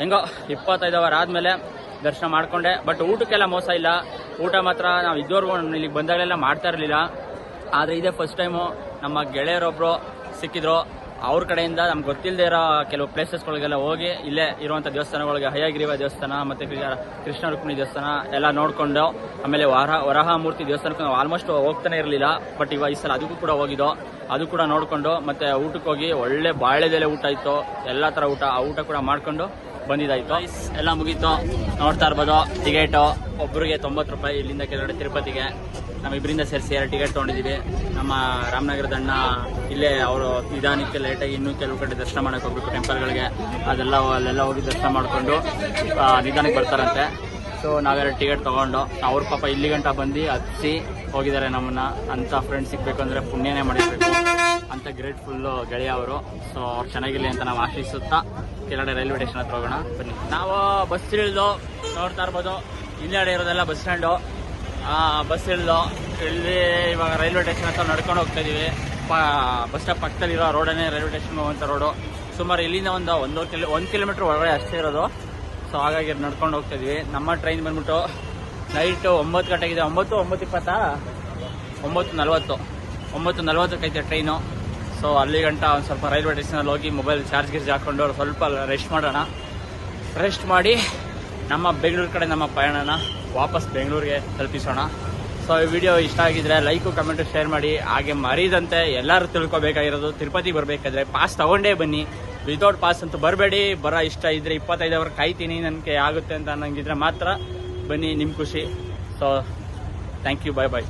ಹೆಂಗೋ 25 ಅವರ್ ಆದ್ಮೇಲೆ ದರ್ಶನ ಮಾಡ್ಕೊಂಡೆ. ಬಟ್ ಊಟಕ್ಕೆಲ್ಲ ಮೋಸ ಇಲ್ಲ. ಊಟ ಮಾತ್ರ ನಾವು ಇದ್ದವರೆಗೂ ಇಲ್ಲಿಗೆ ಬಂದಾಗಲೆಲ್ಲ ಮಾಡ್ತಾ ಇರಲಿಲ್ಲ. ಆದ್ರೆ ಇದೇ ಫಸ್ಟ್ ಟೈಮು ನಮ್ಮ ಗೆಳೆಯರೊಬ್ರು ಸಿಕ್ಕಿದ್ರು. ಅವ್ರ ಕಡೆಯಿಂದ ನಮ್ಗೆ ಗೊತ್ತಿಲ್ಲದೆ ಇರೋ ಕೆಲವು ಪ್ಲೇಸಸ್ಗಳಿಗೆಲ್ಲ ಹೋಗಿ ಇಲ್ಲೇ ಇರುವಂಥ ದೇವಸ್ಥಾನಗಳಿಗೆ, ಹಯಗ್ರೀವ ದೇವಸ್ಥಾನ ಮತ್ತೆ ಕೃಷ್ಣ ರುಕ್ಮಿಣಿ ದೇವಸ್ಥಾನ ಎಲ್ಲ ನೋಡ್ಕೊಂಡು, ಆಮೇಲೆ ವರಹಮೂರ್ತಿ ದೇವಸ್ಥಾನಕ್ಕೂ ನಾವು ಆಲ್ಮೋಸ್ಟ್ ಹೋಗ್ತಾನೆ ಇರಲಿಲ್ಲ. ಬಟ್ ಇವಾಗ ಈ ಸಲ ಅದಕ್ಕೂ ಕೂಡ ಹೋಗಿದ್ದೋ. ಅದು ಕೂಡ ನೋಡ್ಕೊಂಡು ಮತ್ತೆ ಊಟಕ್ಕೆ ಹೋಗಿ ಒಳ್ಳೆ ಬಾಳೆದೆಲೆ ಊಟ ಇತ್ತು. ಎಲ್ಲಾ ತರ ಊಟ, ಆ ಊಟ ಕೂಡ ಮಾಡ್ಕೊಂಡು ಬಂದಿದ್ದಾಯ್ತು. ಎಲ್ಲ ಮುಗೀತು. ನೋಡ್ತಾ ಇರ್ಬೋದು ಟಿಕೆಟು ಒಬ್ಬರಿಗೆ 90 ರೂಪಾಯಿ. ಇಲ್ಲಿಂದ ಕೆಳಗಡೆ ತಿರುಪತಿಗೆ ನಮ್ಮಿಬ್ಬರಿಂದ ಸೇರಿಸಿ 2 ಟಿಕೆಟ್ ತೊಗೊಂಡಿದ್ದೀವಿ. ನಮ್ಮ ರಾಮನಗರದ ಅಣ್ಣ ಇಲ್ಲೇ ಅವರು ನಿಧಾನಕ್ಕೆ ಲೇಟಾಗಿ ಇನ್ನೂ ಕೆಲವು ಕಡೆ ದರ್ಶನ ಮಾಡಕ್ಕೆ ಹೋಗ್ಬೇಕು ಟೆಂಪಲ್ಗಳಿಗೆ. ಅಲ್ಲೆಲ್ಲ ಹೋಗಿ ದರ್ಶನ ಮಾಡಿಕೊಂಡು ನಿಧಾನಕ್ಕೆ ಬರ್ತಾರಂತೆ. ಸೊ ನಾವೆಲ್ಲ ಟಿಕೆಟ್ ತೊಗೊಂಡು ಅವ್ರ ಪಾಪ ಇಲ್ಲಿ ಗಂಟ ಬಂದು ಹತ್ತಿ ಹೋಗಿದ್ದಾರೆ ನಮ್ಮನ್ನ. ಅಂತ ಫ್ರೆಂಡ್ಸ್ ಸಿಗ್ಬೇಕು ಅಂದ್ರೆ ಪುಣ್ಯನೇ ಮಾಡಿರ್ಬೇಕು ಅಂತ ಗ್ರೇಟ್ಫುಲ್ಲು ಗೆಳೆಯ ಅವರು. ಸೊ ಅವ್ರು ಚೆನ್ನಾಗಿರ್ಲಿ ಅಂತ ನಾವು ಆಶಿಸುತ್ತಾ ಕೆಳಗಡೆ ರೈಲ್ವೆ ಸ್ಟೇಷನ್ ಹತ್ರ ಹೋಗೋಣ ಬನ್ನಿ. ನಾವು ಬಸ್ ಇಳಿದು ನೋಡ್ತಾ ಇರ್ಬೋದು ಇಲ್ಲಡೆ ಇರೋದೆಲ್ಲ ಬಸ್ ಸ್ಟ್ಯಾಂಡು. ಬಸ್ ಇಳಿದು ಇಲ್ಲಿ ಇವಾಗ ರೈಲ್ವೆ ಸ್ಟೇಷನ್ ಹತ್ರ ನಡ್ಕೊಂಡು ಹೋಗ್ತಾ ಇದೀವಿ. ಬಸ್ ಸ್ಟಾಪ್ ಪಕ್ಕದಲ್ಲಿರೋ ರೋಡನ್ನೇ ರೈಲ್ವೆ ಸ್ಟೇಷನ್ ಹೋಗುವಂಥ ರೋಡು. ಸುಮಾರು ಇಲ್ಲಿಂದ 1 ಕಿಲೋಮೀಟರ್ ಒಳಗಡೆ ಅಷ್ಟೇ ಇರೋದು. ಸೊ ಹಾಗಾಗಿ ನಡ್ಕೊಂಡು ಹೋಗ್ತಾ ಇದೀವಿ. ನಮ್ಮ ಟ್ರೈನ್ ಬಂದ್ಬಿಟ್ಟು ನೈಟು 9 ಗಂಟೆಗಿದೆ. 9:40 ಐತೆ ಟ್ರೈನು. ಸೊ ಅಲ್ಲಿ ಗಂಟ ಒಂದು ಸ್ವಲ್ಪ ರೈಲ್ವೆ ಸ್ಟೇಷನಲ್ಲಿ ಹೋಗಿ ಮೊಬೈಲ್ ಚಾರ್ಜ್ ಹಾಕೊಂಡು ಸ್ವಲ್ಪ ರೆಸ್ಟ್ ಮಾಡೋಣ. ರೆಸ್ಟ್ ಮಾಡಿ ನಮ್ಮ ಬೆಂಗಳೂರು ಕಡೆ ನಮ್ಮ ಪಯಣನ ವಾಪಸ್ ಬೆಂಗಳೂರಿಗೆ ತಲುಪಿಸೋಣ. ಸೊ ಈ ವಿಡಿಯೋ ಇಷ್ಟ ಆಗಿದ್ರೆ ಲೈಕು, ಕಮೆಂಟು, ಶೇರ್ ಮಾಡಿ. ಹಾಗೆ ಮರೀದಂತೆ ಎಲ್ಲರೂ ತಿಳ್ಕೊಬೇಕಾಗಿರೋದು, ತಿರುಪತಿ ಬರಬೇಕಾದ್ರೆ ಪಾಸ್ ತಗೊಂಡೇ ಬನ್ನಿ. ವಿತೌಟ್ ಪಾಸ್ ಅಂತೂ ಬರಬೇಡಿ. ಇಷ್ಟ ಇದ್ರೆ 25 ಅವರ್ ಕಾಯ್ತೀನಿ ನನಗೆ ಆಗುತ್ತೆ ಅಂತ ಅನ್ನಂಗಿದ್ರೆ ಮಾತ್ರ ಬನ್ನಿ, ನಿಮ್ಮ ಖುಷಿ. So thank you, bye.